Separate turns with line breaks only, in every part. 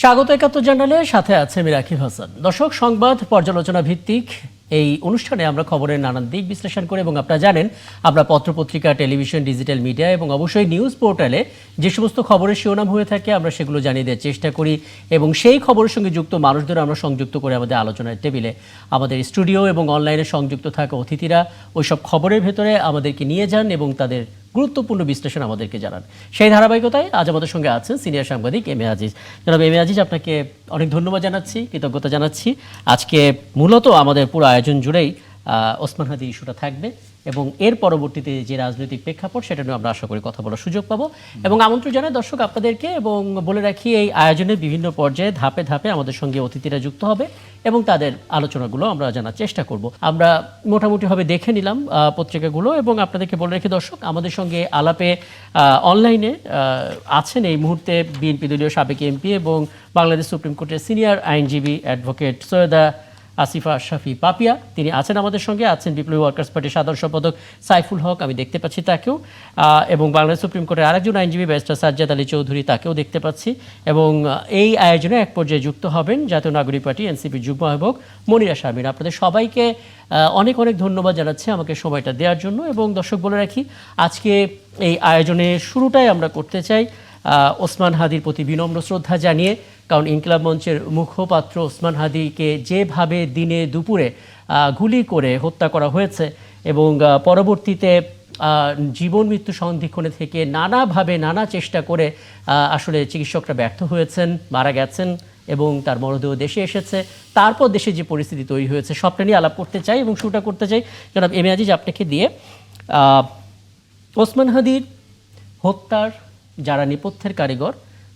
স্বাগত ৭১ জানালে সাথে আছে মিরাকিব হাসান। দর্শক, সংবাদ পর্যালোচনা ভিত্তিক এই অনুষ্ঠানে আমরা খবরের নানান দিক বিশ্লেষণ করি এবং আপনারা জানেন আমরা পত্রপত্রিকা, টেলিভিশন, ডিজিটাল মিডিয়া এবং অবশ্যই নিউজ পোর্টালে যে সমস্ত খবরের শিরোনাম হয়ে থাকে আমরা সেগুলো জানিয়ে দেওয়ার চেষ্টা করি এবং সেই খবরের সঙ্গে যুক্ত মানুষদের আমরা সংযুক্ত করে আমাদের আলোচনার টেবিলে আমাদের স্টুডিও এবং অনলাইনে সংযুক্ত থাকা অতিথিরা ওইসব খবরের ভেতরে আমাদেরকে নিয়ে যান এবং তাদের গুরুত্বপূর্ণ বিশ্লেষণ আমাদেরকে জানান। সেই ধারাবাহিকতায় আজ আমাদের সঙ্গে আছেন সিনিয়র সাংবাদিক এম এ আজিজ। জনাব এম এ আজিজ, আপনাকে অনেক ধন্যবাদ জানাচ্ছি, কৃতজ্ঞতা জানাচ্ছি। আজকে মূলত আমাদের পুরো আয়োজন জুড়েই ওসমান হাদি ইস্যুটা থাকবে এবং এর পরবর্তীতে যে রাজনৈতিক প্রেক্ষাপট সেটা নিয়ে আমরা আশা করি কথা বলার সুযোগ পাবো এবং আমন্ত্রণ জানাই দর্শক আপনাদেরকে এবং বলে রাখি এই আয়োজনের বিভিন্ন পর্যায়ে ধাপে ধাপে আমাদের সঙ্গে অতিথিরা যুক্ত হবে এবং তাদের আলোচনাগুলো আমরা জানার চেষ্টা করব। আমরা মোটামুটিভাবে দেখে নিলাম পত্রিকাগুলো এবং আপনাদেরকে বলে রাখি দর্শক, আমাদের সঙ্গে আলাপে অনলাইনে আছেন এই মুহূর্তে বিএনপি দলীয় সাবেক এমপি এবং বাংলাদেশ সুপ্রিম কোর্টের সিনিয়র আইনজীবী অ্যাডভোকেট সৈয়দা আসিফা শাফি পাপিয়া, তিনি আছেন আমাদের সঙ্গে। আছেন বিপ্লবী ওয়ার্কার্স পার্টির সাধারণ সম্পাদক সাইফুল হক, আমি দেখতে পাচ্ছি তাকেও, এবং বাংলাদেশ সুপ্রিম কোর্টের আরেকজন আইনজীবী ব্যারিস্টার সাজ্জাদ আলী চৌধুরী, তাকেও দেখতে পাচ্ছি। এবং এই আয়োজনে এক পর্যায়ে যুক্ত হবেন জাতীয় নাগরিক পার্টি এনসিপির যুগ্ম আহ্বায়ক মনিরা শারমিন। আপনাদের সবাইকে অনেক অনেক ধন্যবাদ জানাচ্ছি আমাকে সময়টা দেওয়ার জন্য। এবং দর্শক বলে রাখি, আজকে এই আয়োজনের শুরুটাই আমরা করতে চাই ওসমান হাদির প্রতি বিনম্র শ্রদ্ধা জানিয়ে, কারণ ইনকিলাব মঞ্চের মুখপাত্র ওসমান হাদিকে যেভাবে দিনে দুপুরে গুলি করে হত্যা করা হয়েছে এবং পরবর্তীতে জীবন মৃত্যু সন্ধিক্ষণে থেকে নানাভাবে নানা চেষ্টা করে আসলে চিকিৎসকরা ব্যর্থ হয়েছেন, মারা গেছেন এবং তার মরদেহ দেশে এসেছে, তারপর দেশে যে পরিস্থিতি তৈরি হয়েছে সবটা নিয়ে আলাপ করতে চাই এবং শুরুটা করতে চাই জনাব এম এ আজিজ আপনাকে দিয়ে। ওসমান হাদির হত্যার যারা নেপথ্যের কারিগর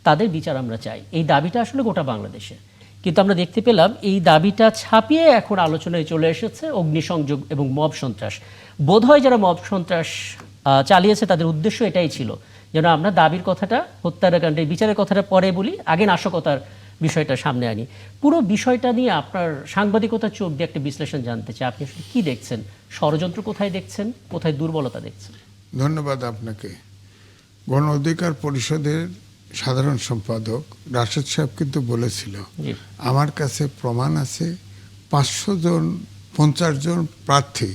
তাদের বিচার আমরা চাই, এই দাবিটা আসলে গোটা বাংলাদেশে, কিন্তু আমরা দেখতে পেলাম এই দাবিটা ছাপিয়ে এখন আলোচনায় চলে এসেছে অগ্নিসংযোগ এবং মব সন্ত্রাস। বোধহয় যারা মব সন্ত্রাস চালিয়েছে তাদের উদ্দেশ্য এটাই ছিল যেন আমরা দাবির কথাটা, হত্যাকাণ্ডের বিচারের কথাটা পরে বলি, আগে নাশকতার বিষয়টা সামনে আনি। পুরো বিষয়টা নিয়ে আপনার সাংবাদিকতার চোখ দিয়ে একটা বিশ্লেষণ জানতে চাই, আপনি আসলে কী দেখছেন? ষড়যন্ত্র কোথায় দেখছেন, কোথায় দুর্বলতা দেখছেন?
ধন্যবাদ আপনাকে। গণ অধিকার পরিষদের সাধারণ সম্পাদক রাশেদ সাহেব কিন্তু বলেছিল, আমার কাছে প্রমাণ আছে 50 জন প্রার্থী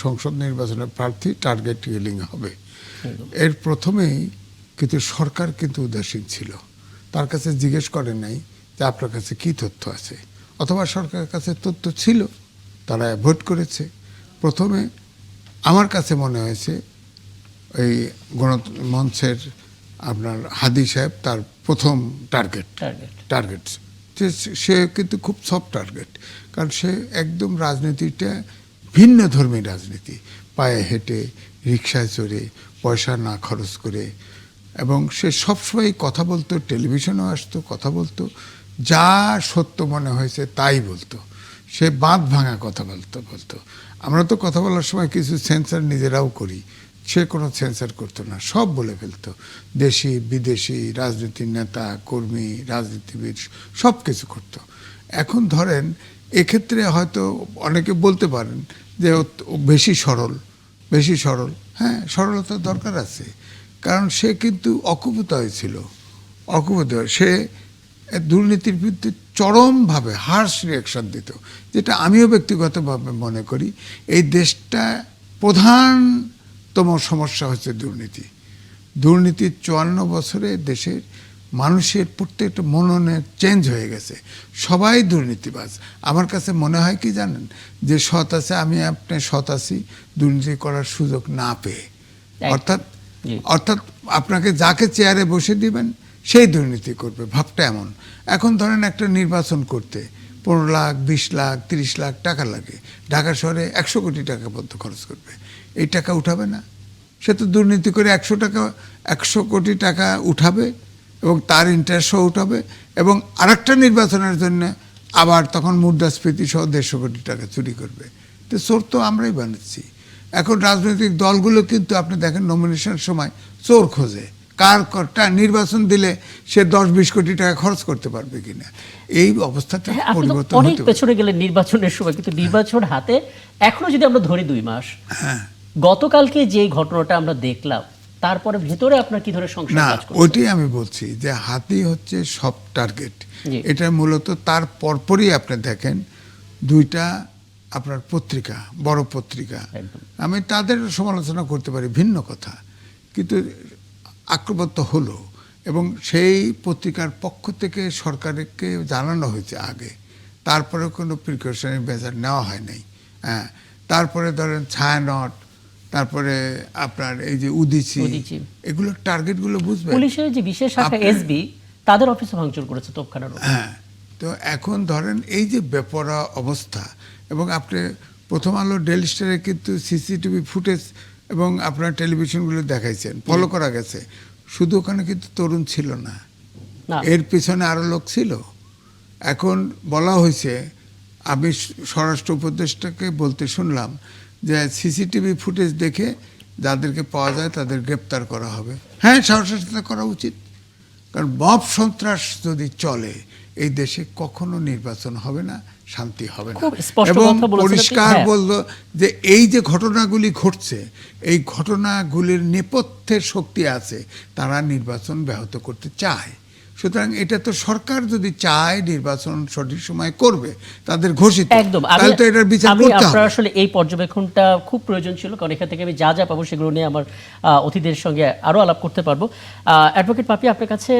সংসদ নির্বাচনের প্রার্থী টার্গেট কিলিং হবে। এর প্রথমেই কিন্তু সরকার কিন্তু উদাসীন ছিল, তার কাছে জিজ্ঞেস করে নাই যে আপনার কাছে কি তথ্য আছে, অথবা সরকারের কাছে তথ্য ছিল, তারা অ্যাভয়েড করেছে। প্রথমে আমার কাছে মনে হয়েছে এই গণমঞ্চের আপনার হাদি সাহেব তার প্রথম টার্গেট সে কিন্তু খুব সফট টার্গেট, কারণ সে একদম রাজনীতিটা ভিন্ন ধর্মী রাজনীতি, পায়ে হেঁটে, রিক্সায় চড়ে, পয়সা না খরচ করে, এবং সে সবসময় কথা বলতো, টেলিভিশনেও আসতো, কথা বলতো, যা সত্য মনে হয়েছে তাই বলতো, সে বাঁধ ভাঙা কথা বলতো। আমরা তো কথা বলার সময় কিছু সেন্সার নিজেরাও করি, সে কোনো সেন্সার করতো না, সব বলে ফেলতো, দেশি বিদেশি রাজনীতির নেতা কর্মী রাজনীতিবিদ সব কিছু করতো। এখন ধরেন এক্ষেত্রে হয়তো অনেকে বলতে পারেন যে বেশি সরল, হ্যাঁ, সরলতার দরকার আছে, কারণ সে কিন্তু অকুপত হয়েছিল, সে দুর্নীতির বিরুদ্ধে চরমভাবে হার্শ রিয়াকশন দিত, যেটা আমিও ব্যক্তিগতভাবে মনে করি এই দেশটা প্রধানতম সমস্যা হচ্ছে দুর্নীতি। 54 বছরে দেশের মানুষের প্রত্যেকটা মননে চেঞ্জ হয়ে গেছে, সবাই দুর্নীতিবাজ। আমার কাছে মনে হয় কি জানেন, যে সৎ আছে, আমি আপনি সৎ আছি দুর্নীতি করার সুযোগ না পেয়ে, অর্থাৎ আপনাকে যাকে চেয়ারে বসে দিবেন সেই দুর্নীতি করবে, ভাবটা এমন। এখন ধরেন একটা নির্বাচন করতে 15 লাখ 20 লাখ 30 লাখ টাকা লাগে, ঢাকা শহরে 100 কোটি টাকা পর্যন্ত খরচ করবে, এই টাকা উঠাবে না? সে তো দুর্নীতি করে 100 কোটি টাকা উঠাবে এবং তার ইন্টারেস্টও উঠাবে, এবং আরেকটা নির্বাচনের জন্য আবার তখন মুদ্রাস্ফীতি সহ 150 কোটি টাকা চুরি করবে। তো চোর তো আমরাই বানাচ্ছি। এখন রাজনৈতিক দলগুলো কিন্তু আপনি দেখেন নমিনেশনের সময় চোর খোঁজে, কার নির্বাচন দিলে সে 10-20 কোটি টাকা খরচ করতে পারবে কিনা, এই অবস্থাটা পরিবর্তন
অনেক পেছনে গেলে নির্বাচনের সময়, কিন্তু নির্বাচন হাতে এখনো যদি আমরা ধরি 2 মাস, গতকালকে যে ঘটনাটা আমরা দেখলাম তারপরে ভেতরে আপনার কি ধরনের সংশয়
না,
কাজ করছে?
ওইটাই আমি বলছি যে হাতি হচ্ছে সব টার্গেট।
জি।
এটা মূলত তার পরপরই আপনি দেখেন দুইটা আপনার পত্রিকা, বড় পত্রিকা,
একদম।
আমি তাদের সমালোচনা করতে পারি, ভিন্ন কথা, কিন্তু আক্রমণ তো হলো এবং সেই পত্রিকার পক্ষ থেকে সরকারকে জানানো হয়েছে আগে, তারপরে কোনো প্রিকশনারি মেজার নেওয়া হয় নাই। হ্যাঁ, তারপরে ধরেন ছায়ানট, তারপরে আপনার এই যে উদীচী,
উদীচী।
এগুলো টার্গেটগুলো বুঝবেন।
পুলিশের যে বিশেষ শাখা
আপনি-
এসবি তাদের অফিসে ভাঙচুর করেছে তোপখানার উপর।
হ্যাঁ, তো এখন ধরেন এই যে বেপরা অবস্থা, এবং আপনি প্রথম আলো, ডেইলি স্টারে কিন্তু সিসিটিভি ফুটেজ এবং আপনার টেলিভিশনগুলো দেখাইছেন, ফলো করা গেছে। শুধু ওখানে কিন্তু তরুণ ছিল না,
না,
এর পিছনে আরো লোক ছিল। এখন বলা হয়েছে, আমি স্বরাষ্ট্র উপদেষ্টাকে বলতে শুনলাম যে সিসিটিভি ফুটেজ দেখে যাদেরকে পাওয়া যায় তাদের গ্রেপ্তার করা হবে। হ্যাঁ, সাহসিকতা করা উচিত, কারণ মব সন্ত্রাস যদি চলে এই দেশে কখনো নির্বাচন হবে না, শান্তি হবে না।
খুব স্পষ্ট
এবং
কথা বলেছেন আপনি।
পরিষ্কার
হ্যাঁ।
বললো যে এই যে ঘটনাগুলি ঘটছে, এই ঘটনাগুলির নেপথ্যের শক্তি আছে, তারা নির্বাচন ব্যাহত করতে চায়। সুতরাং এটা তো সরকার যদি চায় নির্বাচন সঠিক সময় করবে, তাদের ঘোষিত,
একদম।
তাহলে তো এটার বিচার
আমি
করতে
আপনার
হবে।
আসলে এই পর্যবেক্ষণটা খুব প্রয়োজন ছিল, কারণ এখান থেকে আমি যা যা পাবো সেগুলো নিয়ে আমার অতিথিদের সঙ্গে আরো আলাপ করতে পারবো। অ্যাডভোকেট পাপি, আপনার কাছে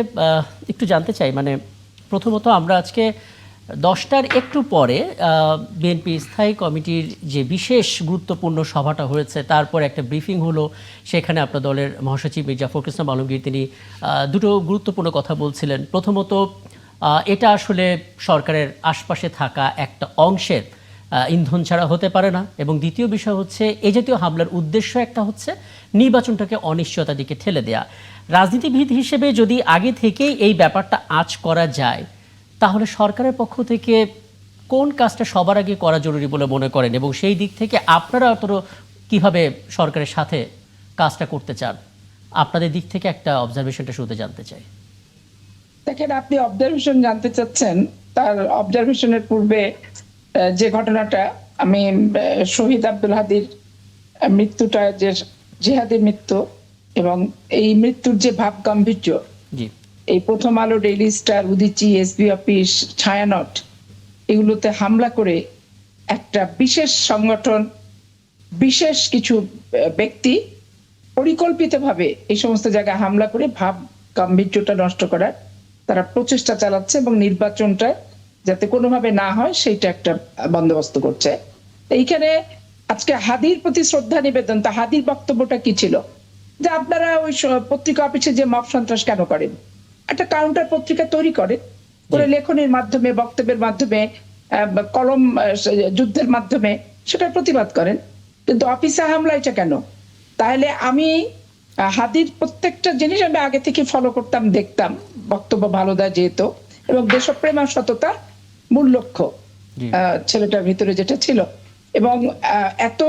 একটু জানতে চাই, মানে প্রথমত আমরা আজকে 10টার একটু পরে বিএনপি স্থায়ী কমিটির যে বিশেষ গুরুত্বপূর্ণ সভাটা হয়েছে, তারপর একটা ব্রিফিং হলো, সেখানে আপনার দলের মহাসচিব মির্জা ফখরুল ইসলাম আলমগীর তিনি দুটো গুরুত্বপূর্ণ কথা বলছিলেন। প্রথমত, এটা আসলে সরকারের আশপাশে থাকা একটা অংশের ইন্ধন ছাড়া হতে পারে না, এবং দ্বিতীয় বিষয় হচ্ছে এই জাতীয় হামলার উদ্দেশ্য একটা হচ্ছে নির্বাচনটাকে অনিশ্চয়তার দিকে ঠেলে দেয়া। রাজনীতিবিদ হিসেবে যদি আগে থেকেই এই ব্যাপারটা আঁচ করা যায়, তাহলে সরকারের পক্ষ থেকে কোন কাজটা সবার আগে করা জরুরি বলে মনে করেন, এবং সেই দিক থেকে আপনারা কিভাবে সরকারের সাথে কাজটা করতে চান? আপনাদের দিক থেকে একটা অবজারভেশনটা শুরুতে জানতে চাই।
দেখেন, আপনি অবজারভেশন জানতে চাচ্ছেন, তার অবজারভেশনের পূর্বে যে ঘটনাটা, আমি শহীদ আব্দুল হাদীর মৃত্যুটা, যে জিহাদের মৃত্যু, এবং এই মৃত্যুর যে ভাব গাম্ভীর্য,
জি।
এই প্রথম আলো, daily star, Udichi, SB office, Chhayanaut, এগুলোতে হামলা করে একটা বিশেষ সংগঠন, বিশেষ কিছু ব্যক্তি পরিকল্পিতভাবে এই সমস্ত জায়গায় হামলা করে ভাব গাম্ভীর্যটা নষ্ট করার তারা প্রচেষ্টা চালাচ্ছে, এবং নির্বাচনটা যাতে কোনোভাবে না হয় সেইটা একটা বন্দোবস্ত করছে। এইখানে আজকে হাদির প্রতি শ্রদ্ধা নিবেদন, তা হাদির বক্তব্যটা কি ছিল, যে আপনারা ওই পত্রিকা অফিসে যে মব সন্ত্রাস কেন করেন, একটা কাউন্টার পত্রিকা তৈরি করেন, করে লেখনের মাধ্যমে, বক্তব্যের মাধ্যমে, কলম যুদ্ধের মাধ্যমে সেটার প্রতিবাদ করেন, কিন্তু অফিসে হামলা এটা কেন? তাহলে আমি হাদির প্রত্যেকটা জিনিস আমি আগে থেকে ফলো করতাম, দেখতাম, বক্তব্য ভালো দেয় যেহেতু, এবং দেশপ্রেম আর সততা মূল লক্ষ্য ছেলেটার ভিতরে যেটা ছিল, এবং এত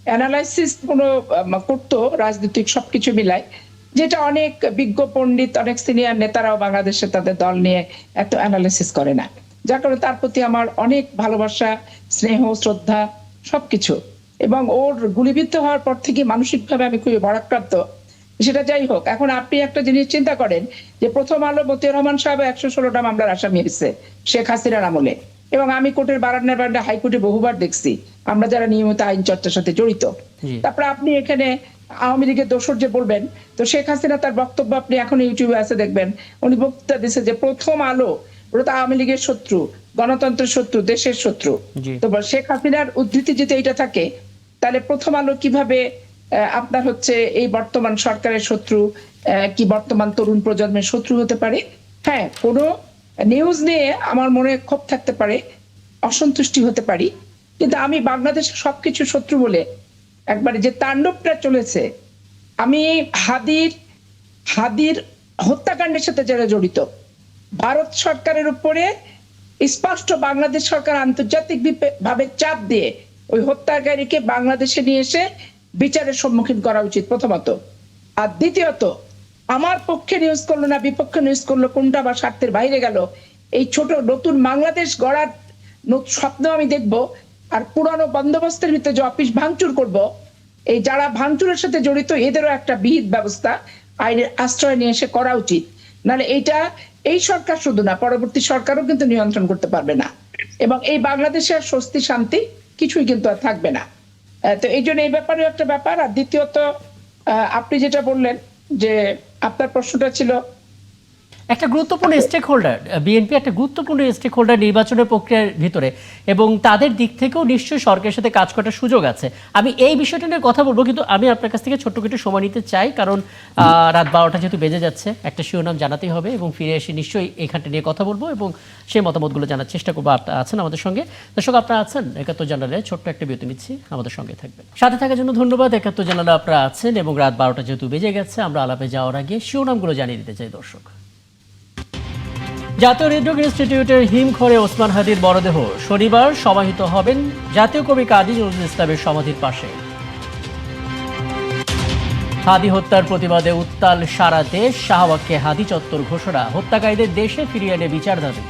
অ্যানালাইসিস কোনো করতো রাজনৈতিক সবকিছু মিলায়, যেটা অনেক বিজ্ঞ পণ্ডিত, অনেক সিনিয়র নেতারাও বাংলাদেশে তাদের দল নিয়ে এত অ্যানালাইসিস করে না, যার কারণে তার প্রতি আমার অনেক ভালোবাসা, স্নেহ, শ্রদ্ধা সবকিছু। এবং ওর গুলিবিদ্ধ হওয়ার পর থেকে মানসিকভাবে আমি খুবই ভারাক্রান্ত। সেটা যাই হোক, এখন আপনি একটা জিনিস চিন্তা করেন যে প্রথম আলো, মতিউর রহমান সাহেব 116টা মামলার আসামি হয়েছে শেখ হাসিনার আমলে, এবং আমি কোর্টের বারান্দায় হাইকোর্টে বহুবার দেখছি, আমরা যারা নিয়মিত আইন চর্চার সাথে জড়িত। তারপরে আপনি এখানে আওয়ামী লীগের দোসর যে বলবেন, তো শেখ হাসিনা তার বক্তব্য আপনি এখন ইউটিউবে আছে দেখবেন, উনি বক্তৃতা দিচ্ছে যে প্রথম আলো ওরা তো আওয়ামী লীগের শত্রু, গণতন্ত্রের শত্রু, দেশের শত্রু। তো শেখ হাসিনার উদ্ধৃতি যদি এইটা থাকে, তাহলে প্রথম আলো কিভাবে আপনার হচ্ছে এই বর্তমান সরকারের শত্রু, কি বর্তমান তরুণ প্রজন্মের শত্রু হতে পারে? হ্যাঁ, কোনো নিউজ নিয়ে আমার মনে ক্ষোভ থাকতে পারে, অসন্তুষ্টি হতে পারি, কিন্তু আমি বাংলাদেশের সবকিছু শত্রু বলে একবারে যে তাণ্ডবটা চলেছে, আমি হাদির হত্যাকাণ্ডের সাথে যারা জড়িত, ভারত সরকারের উপরে স্পষ্ট বাংলাদেশ সরকার আন্তর্জাতিক ভাবে চাপ দিয়ে ওই হত্যাকারীকে বাংলাদেশে নিয়ে এসে বিচারের সম্মুখীন করা উচিত প্রথমত। আর দ্বিতীয়ত, আমার পক্ষে নিউজ করলো না বিপক্ষে নিউজ করলো, কোনটা বা স্বার্থের বাইরে গেল, এই ছোট নতুন বাংলাদেশ গড়ার স্বপ্ন আমি দেখবো, আর পুরানো বন্দোবস্তের ভিতরে যে অফিস ভাঙচুর করব, এই যারা ভাঙচুরের সাথে জড়িত এদেরও একটা বিহিত ব্যবস্থা আইনের আশ্রয় নিয়ে এসে করা উচিত। নাহলে এই সরকার শুধু না, পরবর্তী সরকারও কিন্তু নিয়ন্ত্রণ করতে পারবে না, এবং এই বাংলাদেশের স্বস্তি শান্তি কিছুই কিন্তু আর থাকবে না। তো এই জন্য এই ব্যাপারেও একটা ব্যাপার। আর দ্বিতীয়ত আপনি যেটা বললেন যে আপনার প্রশ্নটা ছিল,
একটা গুরুত্বপূর্ণ স্টেক হোল্ডার বিএনপি একটা গুরুত্বপূর্ণ স্টেক হোল্ডার নির্বাচনের প্রক্রিয়ার ভিতরে, এবং তাদের দিক থেকেও নিশ্চয়ই সরকারের সাথে কাজ করার সুযোগ আছে। আমি এই বিষয়টা নিয়ে কথা বলবো, কিন্তু আমি আপনার কাছ থেকে ছোট্ট কিছু সময় নিতে চাই, কারণ রাত 12টা যেহেতু বেজে যাচ্ছে, একটা শিরোনাম জানাতেই হবে এবং ফিরে এসে নিশ্চয়ই এখানটা নিয়ে কথা বলবো এবং সেই মতামতগুলো জানার চেষ্টা করবো। আপনারা আছেন আমাদের সঙ্গে, দর্শক আপনারা আছেন 71 জানালে ছোট্ট একটা বিরতি নিচ্ছি, আমাদের সঙ্গে থাকবেন। সাথে থাকার জন্য ধন্যবাদ। 71 জানালে আপনারা আছেন এবং রাত 12টা যেহেতু বেজে গেছে, আমরা আলাপে যাওয়ার আগে শিরোনামগুলো জানিয়ে দিতে চাই দর্শক। জাতীয় হৃদরোগ ইনস্টিটিউটের হিমঘরে ওসমান হাদির মরদেহ শনিবার সমাহিত হবেন জাতীয় কবি কাজী নজরুল ইসলামের সমাধির পাশে। হাদি হত্যার প্রতিবাদে উত্তাল সারা দেশ, শাহবাগকে হাদি চত্বর ঘোষণা, হত্যাকারীদের দেশে ফিরিয়ে এনে বিচার দাবি।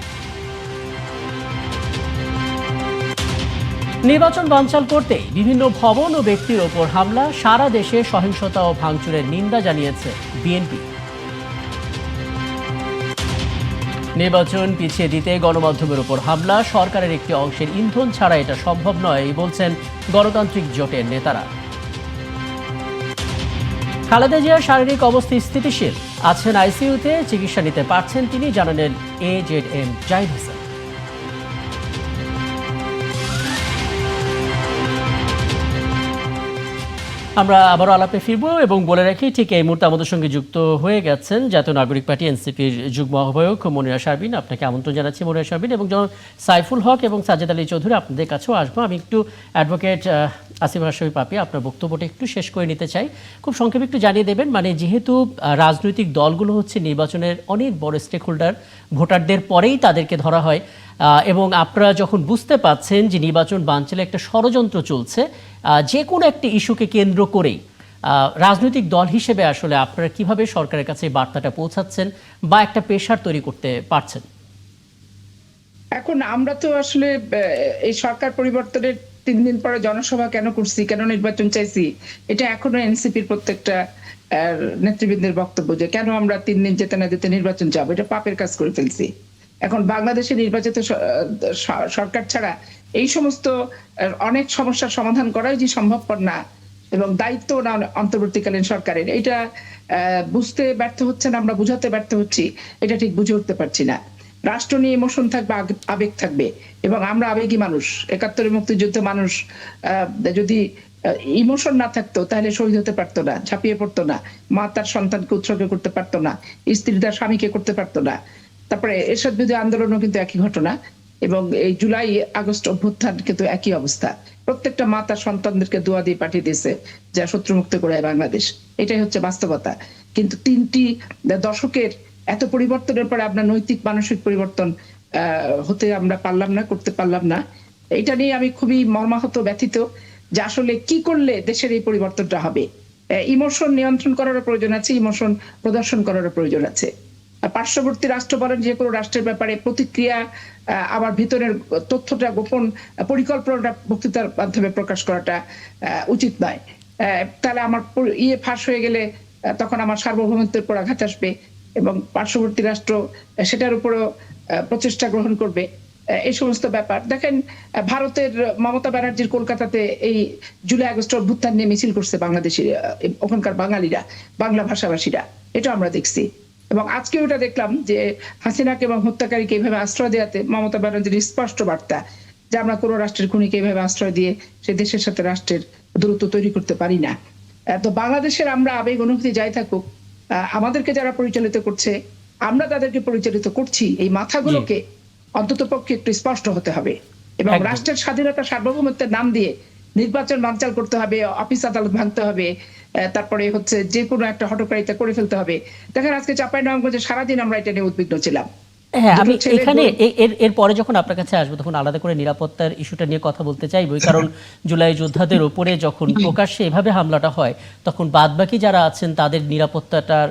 নির্বাচন বানচাল করতে বিভিন্ন ভবন ও ব্যক্তির ওপর হামলা, সারা দেশে সহিংসতা ও ভাঙচুরের নিন্দা জানিয়েছে বিএনপি। নির্বাচন পিছিয়ে দিতে গণমাধ্যমের উপর হামলা, সরকারের একটি অংশের ইন্ধন ছাড়া এটা সম্ভব নয় বলছেন গণতান্ত্রিক জোটের নেতারা। খালেদা জিয়ার শারীরিক অবস্থা স্থিতিশীল, আছেন আইসিইউতে, চিকিৎসা নিতে পারছেন তিনি, জানালেন AZM জাহিদ হাসান। আমরা আবারও আলাপে ফিরবো এবং বলে রাখি, ঠিক এই মুহূর্তে আমাদের সঙ্গে যুক্ত হয়ে গেছেন জাতীয় নাগরিক পার্টি এনসিপির যুগ্ম আহ্বায়ক মনিরা শারবিন। আপনাকে আমন্ত্রণ জানাচ্ছি মনিরা শারবিন, এবং যেমন সাইফুল হক এবং সাজেদ আলী চৌধুরী আপনাদের কাছেও আসবো। আমি একটু অ্যাডভোকেট আসিফ হাসান পাপি আপনার বক্তব্যটা একটু শেষ করে নিতে চাই। খুব সংক্ষেপে একটু জানিয়ে দেবেন, মানে যেহেতু রাজনৈতিক দলগুলো হচ্ছে নির্বাচনের অনেক বড় স্টেক হোল্ডার, ভোটারদের পরেই তাদেরকে ধরা হয়, এবং আপনারা যখন বুঝতে পাচ্ছেন যে নির্বাচন বানচালে একটা ষড়যন্ত্র চলছে, যে কোনো একটা ইস্যুকে কেন্দ্র করেই রাজনৈতিক দল হিসেবে আসলে আপনারা কিভাবে সরকারের কাছে বার্তাটা পৌঁছাচ্ছেন বা একটা প্রেশার তৈরি করতে পারছেন?
এখন আমরা তো আসলে এই সরকার পরিবর্তনের 3 দিন পরে জনসভা কেন করছি, কেন নির্বাচন চাইছি, এটা এখনো এনসিপির প্রত্যেকটা নেতৃবৃন্দের বক্তব্য যে কেন আমরা 3 দিন যেতে না যেতে নির্বাচন যাবো, এটা পাপের কাজ করে ফেলছি। এখন বাংলাদেশে নির্বাচিত সরকার ছাড়া এই সমস্ত অনেক সমস্যার সমাধান করাই যে সম্ভবপর না, এবং দায়িত্ব না অন্তর্বর্তীকালীন সরকারের, এটা বুঝতে ব্যর্থ হচ্ছেন, আমরা বুঝাতে ব্যর্থ হচ্ছি, এটা ঠিক বুঝে উঠতে পারছি না। রাষ্ট্র নিয়ে ইমোশন থাকবে, আবেগ থাকবে, এবং আমরা আবেগী মানুষ। 71 মুক্তিযুদ্ধে মানুষ যদি ইমোশন না থাকতো তাহলে শহীদ হতে পারতো না, ঝাঁপিয়ে পড়তো না, মা তার সন্তানকে উৎসর্গ করতে পারতো না, স্ত্রী তার স্বামীকে করতে পারতো না। তারপরে এরশাদ বিরোধী আন্দোলনও কিন্তু একই ঘটনা, এবং এই জুলাই আগস্ট অভ্যুত্থান কিন্তু একই অবস্থা। প্রত্যেকটা মা তার সন্তানদেরকে দোয়া দিয়ে পাঠিয়ে দিয়েছে যা শত্রুমুক্ত করে বাংলাদেশ। এটাই হচ্ছে বাস্তবতা। কিন্তু 3টি দশকের এত পরিবর্তনের পরে আমরা নৈতিক মানসিক পরিবর্তন হতে আমরা পারলাম না, করতে পারলাম না। এটা নিয়ে আমি খুবই মর্মাহত, ব্যথিত যে আসলে কি করলে দেশের এই পরিবর্তনটা হবে। ইমোশন নিয়ন্ত্রণ করারও প্রয়োজন আছে, ইমোশন প্রদর্শন করারও প্রয়োজন আছে। পার্শ্ববর্তী রাষ্ট্র বলেন, যে কোনো রাষ্ট্রের ব্যাপারে প্রতিক্রিয়া, আবার ভিতরের তথ্যটা গোপন পরিকল্পনাটা বক্তৃতার মাধ্যমে প্রকাশ করাটা উচিত নয়। তাহলে আমার ফাঁস হয়ে গেলে তখন আমার সার্বভৌমত্বের উপর আঘাত আসবে, এবং পার্শ্ববর্তী রাষ্ট্র সেটার উপরও প্রচেষ্টা গ্রহণ করবে। এই সমস্ত ব্যাপার দেখেন, ভারতের মমতা ব্যানার্জির কলকাতাতে এই জুলাই আগস্ট অভ্যুত্থান নিয়ে মিছিল করছে বাংলাদেশি, ওখানকার বাঙালিরা, বাংলা ভাষাভাষীরা, এটা আমরা দেখছি। এবং আজকে ওটা দেখলাম যে হাসিনাকে এবং হত্যাকারীকে এইভাবে আশ্রয় দেওয়াতে মমতা ব্যানার্জির স্পষ্ট বার্তা যে আমরা কোনো রাষ্ট্রের খুনিকে এইভাবে আশ্রয় দিয়ে সে দেশের সাথে রাষ্ট্রের দূরত্ব তৈরি করতে পারি না। তো বাংলাদেশের আমরা আবেগ অনুভূতি যাই থাকুক, আমাদেরকে যারা পরিচালিত করছে, আমরা তাদেরকে পরিচালিত করছি, এই মাথাগুলোকে অন্তত পক্ষে একটু স্পষ্ট হতে হবে, এবং রাষ্ট্রের স্বাধীনতা সার্বভৌমত্বের নাম দিয়ে নির্বাচন বানচাল করতে হবে, অফিস আদালত ভাঙতে হবে, তারপরে হচ্ছে যে কোনো একটা হটকারিতা করে ফেলতে হবে। দেখেন আজকে চাঁপাইনবাবগঞ্জে সারাদিন আমরা এটা নিয়ে উদ্বিগ্ন ছিলাম।
হ্যাঁ, আমি এখানে এরপরে যখন আপনার কাছে আসবো তখন আলাদা করে নিরাপত্তার ইস্যুটা নিয়ে কথা বলতে চাইবই, কারণ জুলাই যোদ্ধাদের উপরে যখন প্রকাশ্যে এভাবে হামলাটা হয় তখন বাদবাকি যারা আছেন তাদের নিরাপত্তাটার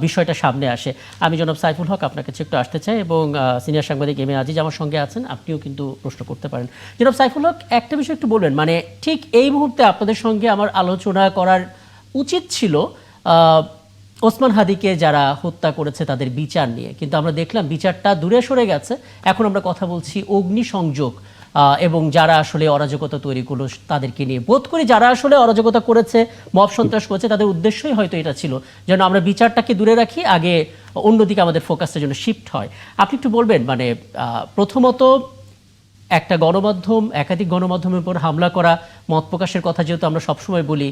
বিষয়টা সামনে আসে। আমি জনাব সাইফুল হক আপনার কাছে একটু আসতে চাই এবং সিনিয়র সাংবাদিক এম এ আজিজ আমার সঙ্গে আছেন, আপনিও কিন্তু প্রশ্ন করতে পারেন। জনাব সাইফুল হক, একটা বিষয় একটু বলবেন, মানে ঠিক এই মুহূর্তে আপনাদের সঙ্গে আমার আলোচনা করার উচিত ছিল ওসমান হাদিকে যারা হত্যা করেছে তাদের বিচার নিয়ে, কিন্তু আমরা দেখলাম বিচারটা দূরে সরে গেছে। এখন আমরা কথা বলছি অগ্নিসংযোগ এবং যারা আসলে অরাজকতা তৈরি করলো তাদেরকে নিয়ে। বোধ করি যারা আসলে অরাজকতা করেছে, মব সন্ত্রাস করেছে, তাদের উদ্দেশ্যই হয়তো এটা ছিল যেন আমরা বিচারটাকে দূরে রাখি, আগে অন্যদিকে আমাদের ফোকাসটা যেন শিফট হয়। আপনি একটু বলবেন, মানে প্রথমত একটা গণমাধ্যম একাধিক গণমাধ্যমের উপর হামলা করা, মত প্রকাশের কথা যেহেতু আমরা সবসময় বলি,